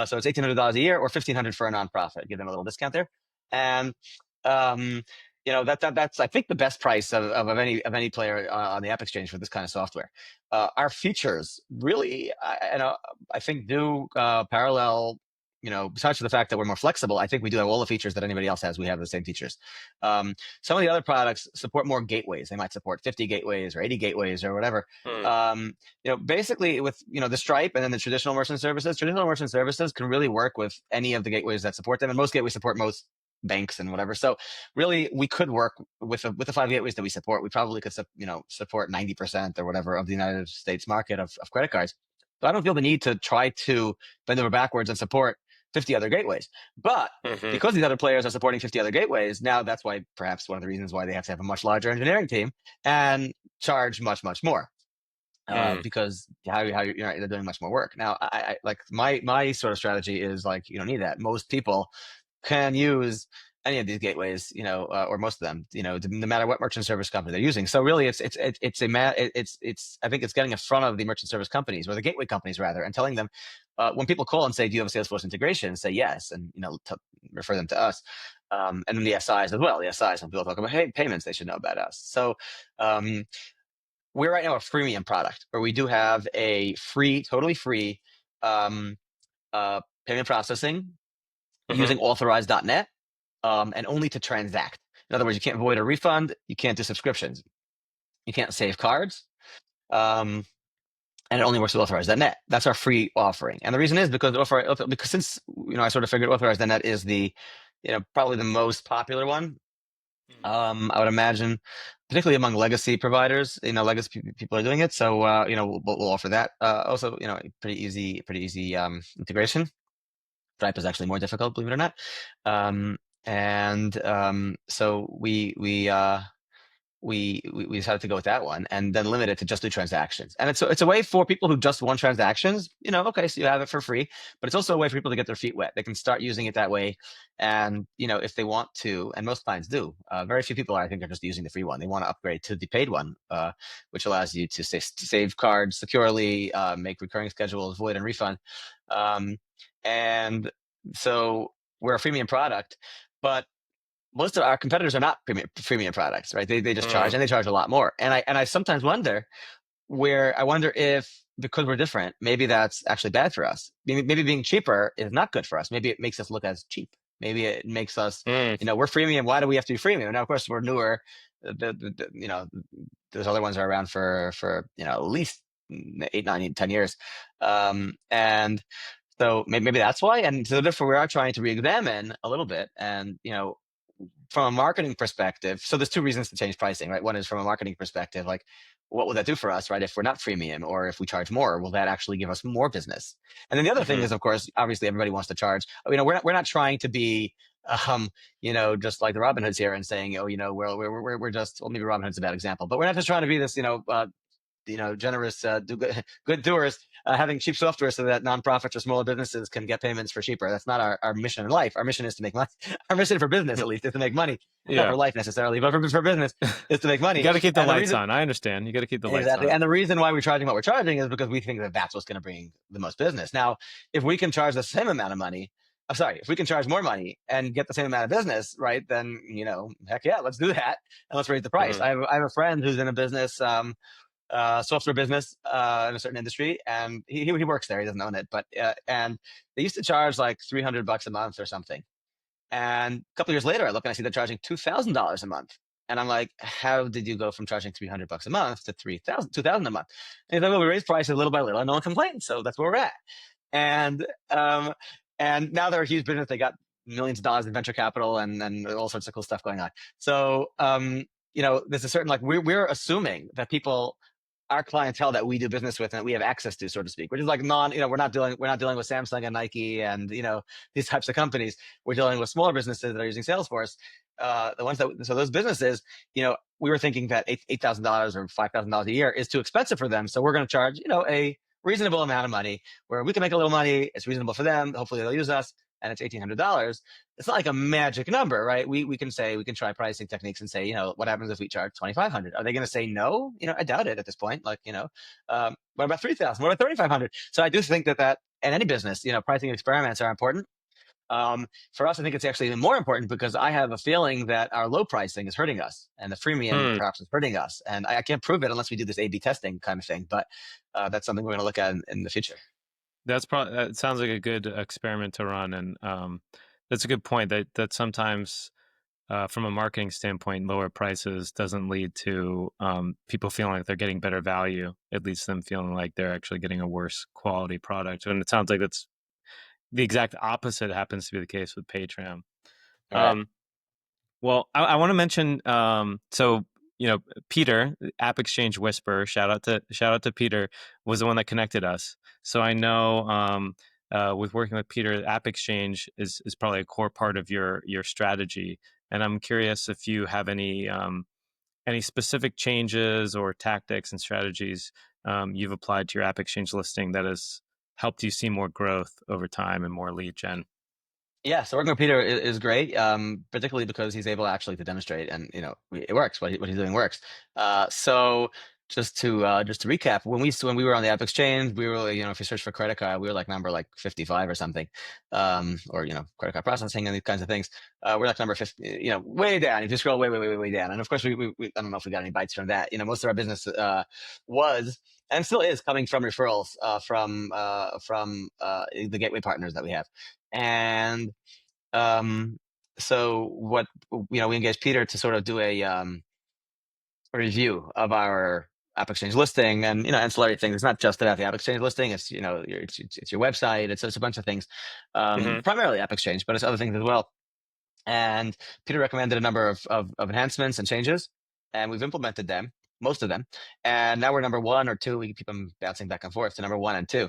S2: So it's $1,800 a year, or $1,500 for a nonprofit. Give them a little discount there, and um, that's, I think, the best price of any player on the AppExchange for this kind of software. Our features really, I think, do parallel. Besides the fact that we're more flexible, I think we do have all the features that anybody else has. We have the same features. Some of the other products support more gateways. They might support 50 gateways or 80 gateways or whatever.
S1: Hmm.
S2: Basically with, the Stripe and then the traditional merchant services can really work with any of the gateways that support them. And most gateways support most banks and whatever. So really, we could work with the 5 gateways that we support. We probably could, support 90% or whatever of the United States market of credit cards. So I don't feel the need to try to bend over backwards and support 50 other gateways. But
S1: Hmm.
S2: because these other players are supporting 50 other gateways, now that's why, perhaps one of the reasons why, they have to have a much larger engineering team and charge much, much more.
S1: Hmm.
S2: Because they're doing much more work. Now, I like, my sort of strategy is like, you don't need that. Most people can use any of these gateways, or most of them, no matter what merchant service company they're using. So really, it's I think it's getting in front of the merchant service companies, or the gateway companies rather, and telling them, when people call and say, "Do you have a Salesforce integration?" Say yes, and refer them to us. And then the SIs as well. The SIs, when people talk about, hey, payments, they should know about us. So um, we're right now a freemium product where we do have a totally free, um, payment processing
S1: Hmm.
S2: using authorize.net, and only to transact. In other words, you can't void a refund, you can't do subscriptions, you can't save cards, um, and it only works with authorize.net. That's our free offering. And the reason is because since I sort of figured authorize.net is the probably the most popular one. I would imagine, particularly among legacy providers, legacy people are doing it. So, we'll offer that. Also, pretty easy integration. Stripe is actually more difficult, believe it or not. And so we decided to go with that one, and then limit it to just do transactions. And it's a way for people who just want transactions. Okay, so you have it for free, but it's also a way for people to get their feet wet. They can start using it that way, and if they want to, and most clients do. Very few people, I think, are just using the free one. They want to upgrade to the paid one, which allows you to save cards securely, make recurring schedules, void and refund, and so we're a freemium product, but most of our competitors are not premium products, right? They just charge,
S1: Hmm.
S2: and they charge a lot more. And I sometimes wonder, if, because we're different, maybe that's actually bad for us. Maybe being cheaper is not good for us. Maybe it makes us look as cheap. Maybe it makes us,
S1: Hmm.
S2: we're freemium. Why do we have to be freemium? Now, of course, we're newer. Those other ones are around for at least 8, 9, 10 years, and so maybe that's why. And so therefore, we are trying to re-examine a little bit, and from a marketing perspective, so there's two reasons to change pricing, right? One is from a marketing perspective, like, what will that do for us, right? If we're not freemium, or if we charge more, will that actually give us more business? And then the other thing
S1: Hmm.
S2: is, of course, obviously everybody wants to charge. We're not trying to be, just like the Robin Hoods here and saying, oh, we're just, well, maybe Robin Hood's a bad example, but we're not just trying to be this, generous, good doers, having cheap software so that nonprofits or smaller businesses can get payments for cheaper. That's not our mission in life. Our mission is to make money. Our mission for business, at least, is to make money. Not
S1: Yeah.
S2: for life necessarily, but for business is to make
S1: You
S2: money.
S1: got to keep the
S2: And the
S1: lights
S2: reason,
S1: on. I understand. You got to keep the lights
S2: exactly,
S1: on.
S2: and the reason why we're charging what we're charging is because we think that that's what's going to bring the most business. Now, if we can charge the same amount of money, if we can charge more money and get the same amount of business, right? Then heck yeah, let's do that and let's raise the price.
S1: Mhm.
S2: I have a friend who's in a business, software business, in a certain industry, and he works there. He doesn't own it, but and they used to charge like $300 a month or something. And a couple of years later, I look and I see they're charging $2,000 a month. And I'm like, how did you go from charging $300 a month to 2,000 a month? And he's like, well, we raised prices little by little and no one complained. So that's where we're at. And, um, and now they're a huge business. They got millions of dollars in venture capital and all sorts of cool stuff going on. So, there's a certain, like, we're assuming that people, our clientele that we do business with and that we have access to, so to speak, which is like we're not dealing with Samsung and Nike and these types of companies. We're dealing with smaller businesses that are using Salesforce. The ones that so those businesses, we were thinking that $8,000 or $5,000 a year is too expensive for them, so we're going to charge a reasonable amount of money where we can make a little money. It's reasonable for them. Hopefully they'll use us, and it's $1,800. It's not like a magic number, right? We can try pricing techniques and say, what happens if we charge 2,500? Are they going to say no? I doubt it at this point. Like, what about 3,000? What about 3,500? So I do think that in any business, pricing experiments are important. For us, I think it's actually even more important because I have a feeling that our low pricing is hurting us and the freemium
S1: Hmm.
S2: perhaps is hurting us. And I can't prove it unless we do this A/B testing kind of thing. But that's something we're going to look at in the future.
S1: That's probably that sounds like a good experiment to run, and that's a good point. That sometimes, from a marketing standpoint, lower prices doesn't lead to people feeling like they're getting better value. It leads to them feeling like they're actually getting a worse quality product, and it sounds like that's the exact opposite happens to be the case with Paytram.
S2: All right.
S1: Um, well, I want to mention, so Peter, AppExchange Whisperer, shout out to Peter, was the one that connected us. So I know, with working with Peter, AppExchange is probably a core part of your strategy, and I'm curious if you have any specific changes or tactics and strategies you've applied to your AppExchange listing that has helped you see more growth over time and more lead gen.
S2: Yeah, so working with Peter is great, particularly because he's able actually to demonstrate, and it works. What he's doing works. So just to recap, when we were on the App Exchange, we were if you search for credit card, we were like number like 55 or something, or credit card processing and these kinds of things. We're like number 50, way down. If you scroll way down, and of course we I don't know if we got any bites from that. Most of our business was and still is coming from referrals from the gateway partners that we have. And so what we engaged Peter to sort of do a review of our AppExchange listing and ancillary things. It's not just about the AppExchange listing. It's it's your website. It's a bunch of things,
S1: Hmm.
S2: primarily AppExchange, but it's other things as well. And Peter recommended a number of enhancements and changes, and we've implemented them, most of them. And now we're number one or two. We keep them bouncing back and forth to number one and two.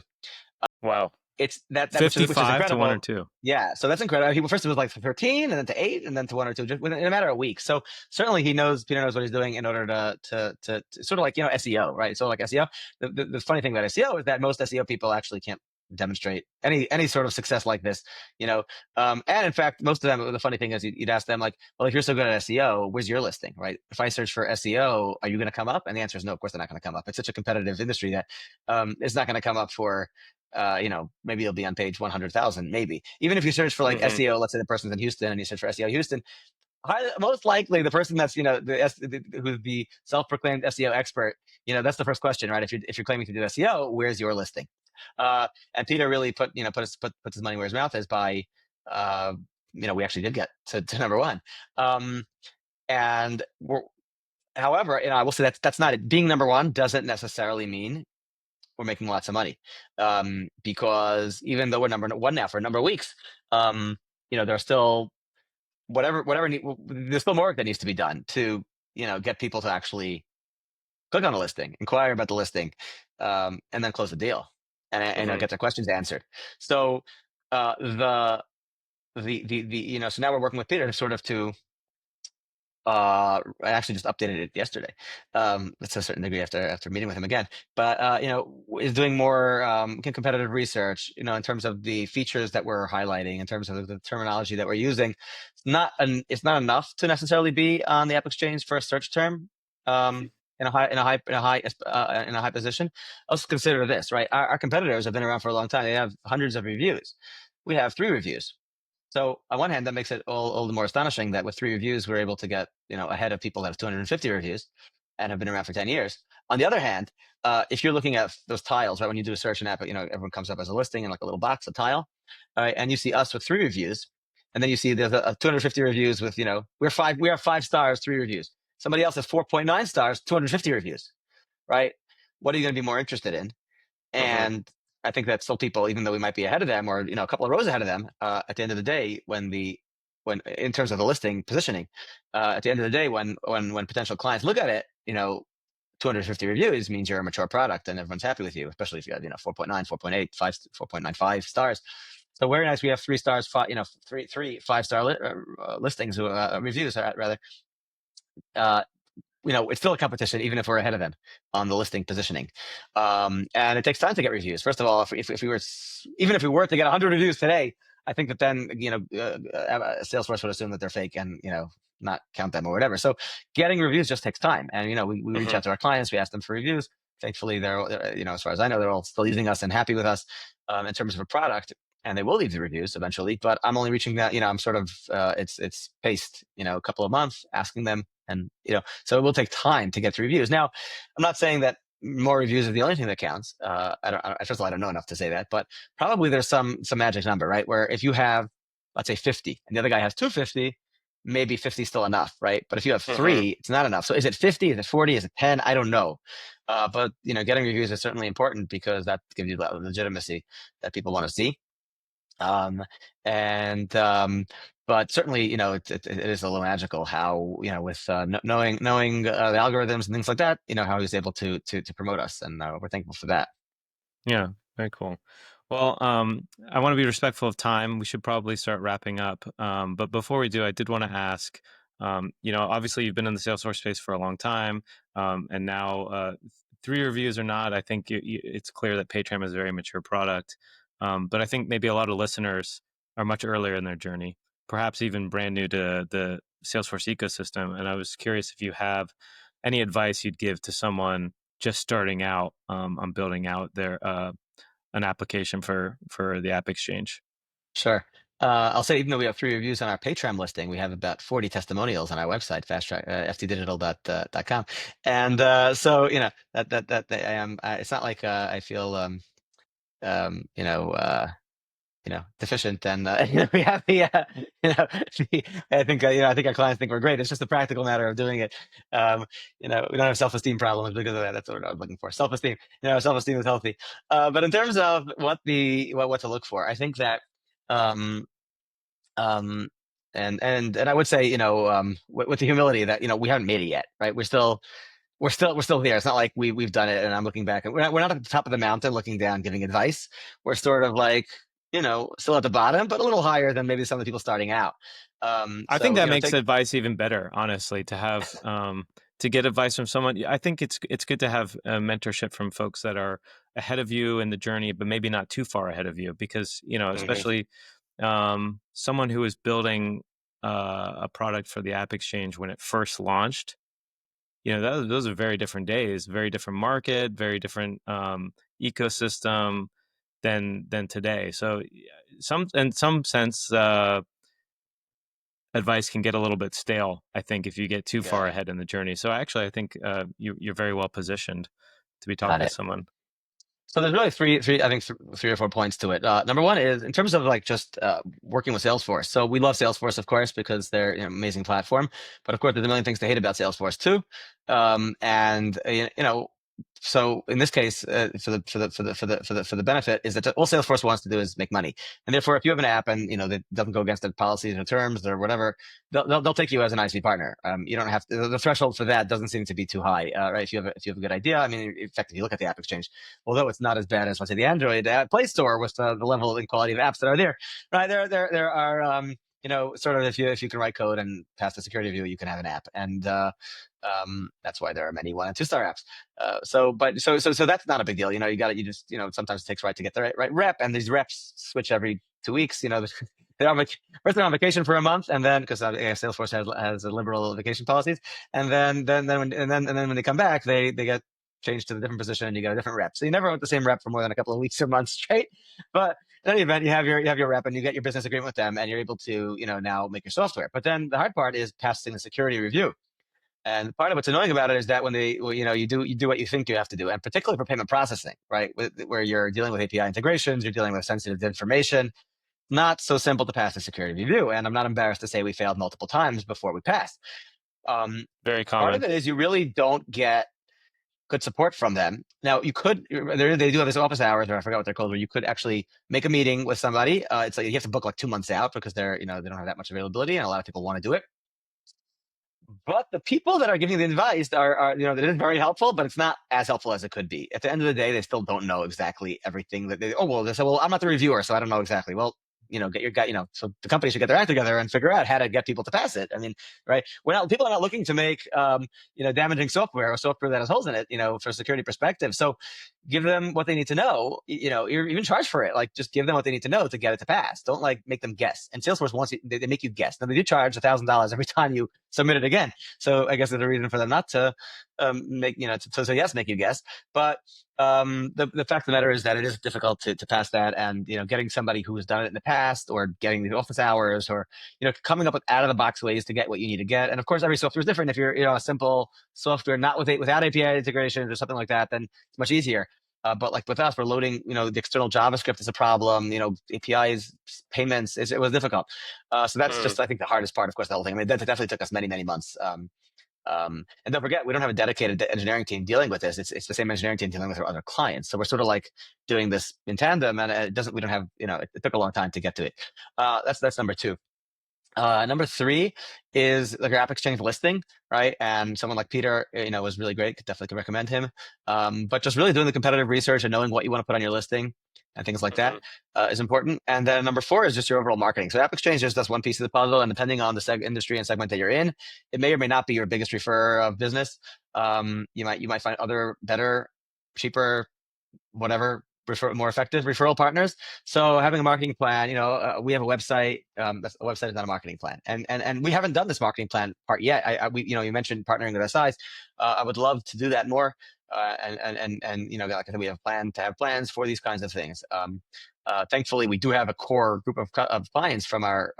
S1: Wow.
S2: It's that which is
S1: 55 to one or
S2: incredible.
S1: two.
S2: Yeah, so that's incredible. First it was like 13, and then to 8, and then to 1 or 2, just within a matter of weeks. So certainly Peter knows what he's doing in order to sort of like SEO, right? So like SEO. The funny thing about SEO is that most SEO people actually can't demonstrate any sort of success like this, and in fact, most of them. The funny thing is, you'd ask them like, well, if you're so good at SEO, where's your listing, right? If I search for SEO, are you going to come up? And the answer is no. Of course, they're not going to come up. It's such a competitive industry that it's not going to come up for. Maybe it'll be on page 100,000, maybe. Even if you search for like
S1: Hmm.
S2: SEO, let's say the person's in Houston and you search for SEO Houston, most likely the person that's, who's the self-proclaimed SEO expert, that's the first question, right? If you're claiming to do SEO, where's your listing? And Peter really puts his money where his mouth is by, we actually did get to number one. And however, I will say that's not it. Being number one doesn't necessarily mean we're making lots of money, because even though we're number one now for a number of weeks, there's still there's still more work that needs to be done to get people to actually click on a listing, inquire about the listing, and then close the deal and
S1: Hmm.
S2: get their questions answered. So the so now we're working with Peter sort of to I actually just updated it yesterday. To a certain degree after meeting with him again. But is doing more competitive research. In terms of the features that we're highlighting, in terms of the terminology that we're using. It's not enough to necessarily be on the AppExchange for a search term. In a high position. Also consider this, right? Our competitors have been around for a long time. They have hundreds of reviews. We have 3 reviews. So on one hand, that makes it all the more astonishing that with 3 reviews, we're able to get ahead of people that have 250 reviews and have been around for 10 years. On the other hand, if you're looking at those tiles, right, when you do a search in app, everyone comes up as a listing in like a little box, a tile, all right, and you see us with 3 reviews, and then you see there's a 250 reviews with we are 5 stars, 3 reviews. Somebody else has 4.9 stars, 250 reviews, right? What are you going to be more interested in?
S1: Hmm.
S2: And I think that still people, even though we might be ahead of them or a couple of rows ahead of them, at the end of the day, when in terms of the listing positioning, at the end of the day, when potential clients look at it, 250 reviews means you're a mature product and everyone's happy with you, especially if you have 4.9, 4.8, 5, 4.95 stars. So very nice. We have 3 stars, three 5-star listings, reviews rather. Uh, it's still a competition, even if we're ahead of them on the listing positioning. And it takes time to get reviews. First of all, if we were, even if we were to get 100 reviews today, I think that then, Salesforce would assume that they're fake and, not count them or whatever. So getting reviews just takes time. And, we reach
S1: Hmm.
S2: out to our clients, we ask them for reviews. Thankfully, they're, as far as I know, they're all still using us and happy with us in terms of a product. And they will leave the reviews eventually, but I'm only reaching that, I'm sort of, it's paced, a couple of months asking them. And, so it will take time to get to reviews. Now, I'm not saying that more reviews is the only thing that counts. First of all, I don't know enough to say that, but probably there's some magic number, right? Where if you have, let's say 50 and the other guy has 250, maybe 50 is still enough, right? But if you have
S1: Hmm.
S2: 3, it's not enough. So is it 50? Is it 40? Is it 10? I don't know. But, getting reviews is certainly important because that gives you that legitimacy that people want to see. Um, and but certainly, it is a little magical how with knowing the algorithms and things like that, how he's able to promote us, and we're thankful for that.
S1: Yeah, very cool. Well, I want to be respectful of time. We should probably start wrapping up. But before we do, I did want to ask, obviously you've been in the Salesforce space for a long time, and now 3 reviews or not, I think it's clear that Paytram is a very mature product. But I think maybe a lot of listeners are much earlier in their journey, perhaps even brand new to the Salesforce ecosystem. And I was curious if you have any advice you'd give to someone just starting out on building out their an application for the AppExchange.
S2: Sure. I'll say, even though we have 3 reviews on our Paytram listing, we have about 40 testimonials on our website, ftdigital.com. And so, that I am. It's not like I feel, you know. Deficient, and we have the, I think our clients think we're great. It's just a practical matter of doing it. We don't have self-esteem problems because of that. That's what I was looking for. Self-esteem. Self-esteem is healthy. But in terms of what to look for, I think that, um, um, and I would say, with the humility that we haven't made it yet, right? We're still there. It's not like we've done it and I'm looking back, and we're not at the top of the mountain looking down giving advice. We're sort of like, still at the bottom, but a little higher than maybe some of the people starting out.
S1: I think
S2: So,
S1: that makes
S2: take.
S1: advice even better, honestly, to have to get advice from someone. I think it's good to have mentorship from folks that are ahead of you in the journey, but maybe not too far ahead of you, because
S2: Mhm.
S1: especially someone who was building a product for the App Exchange when it first launched. Those are very different days, very different market, very different ecosystem than today. So, in some sense, advice can get a little bit stale, I think, if you get too far
S2: Got it.
S1: ahead in the journey. So, actually, I think you're very well positioned to be
S2: Got
S1: talking to
S2: it.
S1: someone.
S2: So there's really I think 3 or 4 points to it. Number one is in terms of like just working with Salesforce. So we love Salesforce, of course, because they're an amazing platform. But of course, there's a million things to hate about Salesforce too. And so in this case, for the benefit is that all Salesforce wants to do is make money. And therefore, if you have an app and that doesn't go against the policies or terms or whatever, they'll take you as an ISV partner. You don't have to, the threshold for that doesn't seem to be too high, right? If you have a good idea, I mean, in fact, if you look at the App Exchange, although it's not as bad as, let's say, the Android Play Store with the level and quality of apps that are there, right? There are sort of if you can write code and pass the security review, you can have an app, and that's why there are many 1 and 2 star apps. So that's not a big deal. You just sometimes it takes right to get the right rep, and these reps switch every 2 weeks. They're on first they're on vacation for a month, and then because Salesforce has a liberal vacation policies, and then when they come back, they get changed to a different position, and you get a different rep. So you never want the same rep for more than a couple of weeks or months straight. But in any event, you have your rep, and you get your business agreement with them, and you're able to now make your software. But then the hard part is passing the security review. And part of what's annoying about it is that when you do what you think you have to do, and particularly for payment processing, right, where you're dealing with API integrations, you're dealing with sensitive information, not so simple to pass the security review. And I'm not embarrassed to say we failed multiple times before we passed.
S1: Very
S2: Part of
S1: common.
S2: it is you really don't get good support from them. Now they do have this office hours, or I forgot what they're called, where you could actually make a meeting with somebody. It's like you have to book like 2 months out because they don't have that much availability, and a lot of people want to do it. But the people that are giving the advice that is very helpful, but it's not as helpful as it could be. At the end of the day, they still don't know exactly everything that they say, well, I'm not the reviewer, so I don't know exactly. Well, get your guy, so the company should get their act together and figure out how to get people to pass it. I mean, right? People are not looking to make, damaging software or software that has holes in it, for a security perspective. So give them what they need to know, you're even charged for it. Like, just give them what they need to know to get it to pass. Don't make them guess. And Salesforce wants you, they make you guess. Now they do charge $1,000 every time you submit it again. So I guess there's a reason for them not to make you guess. But the fact of the matter is that it is difficult to pass that, and getting somebody who has done it in the past, or getting the office hours, or coming up with out of the box ways to get what you need to get. And of course, every software is different. If you're a simple software not without API integrations or something like that, then it's much easier. But like with us, we're loading, the external JavaScript is a problem. APIs, payments, it was difficult. So that's
S1: Mm.
S2: just, I think, the hardest part. Of course, the whole thing. I mean, that definitely took us many, many months. And don't forget, we don't have a dedicated engineering team dealing with this. It's the same engineering team dealing with our other clients. So we're sort of like doing this in tandem, and we don't have, it took a long time to get to it. That's number 2. Number 3 is like your AppExchange listing, right? And someone like Peter, was really great. Definitely could recommend him. But just really doing the competitive research and knowing what you want to put on your listing and things like that
S1: Mhm.
S2: is important. And then number 4 is just your overall marketing. So AppExchange just does one piece of the puzzle, and depending on the industry and segment that you're in, it may or may not be your biggest referrer of business. You might find other better, cheaper, whatever, more effective referral partners. So having a marketing plan, we have a website. A website is not a marketing plan, and we haven't done this marketing plan part yet. You mentioned partnering with SIs. I would love to do that more. And like I said, we have plans for these kinds of things. Thankfully, we do have a core group of clients from our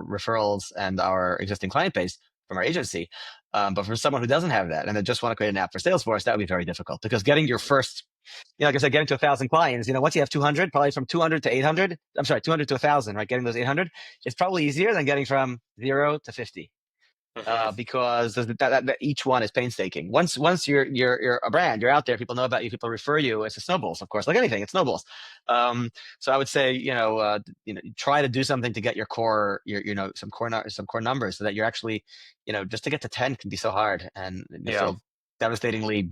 S2: referrals and our existing client base from our agency. But for someone who doesn't have that, and they just want to create an app for Salesforce, that would be very difficult, because getting your first, like I said, getting to 1,000 clients, once you have 200, probably from 200 to 800, I'm sorry, 200 to 1,000, right? Getting those 800 is probably easier than getting from 0 to 50.
S1: Mhm.
S2: Because that each one is painstaking. Once you're a brand, you're out there, people know about you, people refer you. It's a snowballs, of course, like anything, it snowballs. So I would say, try to do something to get your core, some core numbers, so that you're actually, just to get to 10 can be so hard, and you
S1: Yeah.
S2: feel devastatingly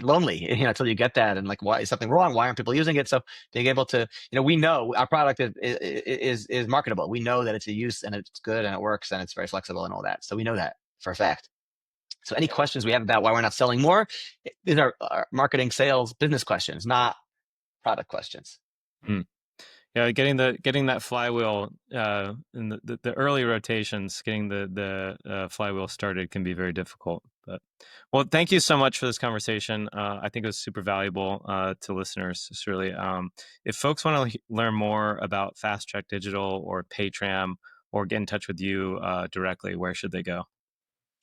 S2: lonely, until you get that, and like, why is something wrong? Why aren't people using it? So being able to, we know our product is marketable. We know that it's a use, and it's good, and it works, and it's very flexible, and all that. So we know that for a fact. So any
S1: Yeah.
S2: questions we have about why we're not selling more, these are marketing, sales, business questions, not product questions.
S1: Mm. Yeah, getting that flywheel in the early rotations, getting the flywheel started can be very difficult. But well, thank you so much for this conversation. I think it was super valuable to listeners. Surely, if folks want to learn more about Fast Track Digital or Paytram, or get in touch with you directly, where should they go?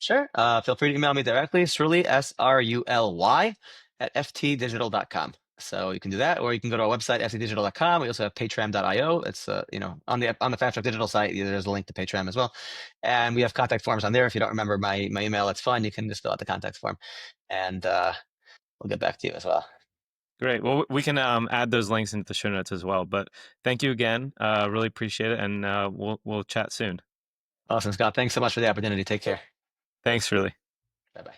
S2: Sure. Feel free to email me directly, Sruly, SRULY, at ftdigital.com. So you can do that, or you can go to our website, ftdigital.com. We also have paytram.io. It's on the Fast Track Digital site, there's a link to Paytram as well. And we have contact forms on there. If you don't remember my email, it's fine. You can just fill out the contact form, and we'll get back to you as well.
S1: Great. Well, we can add those links into the show notes as well. But thank you again. Really appreciate it, and we'll chat soon.
S2: Awesome, Scott. Thanks so much for the opportunity. Take care.
S1: Thanks, really.
S2: Bye bye.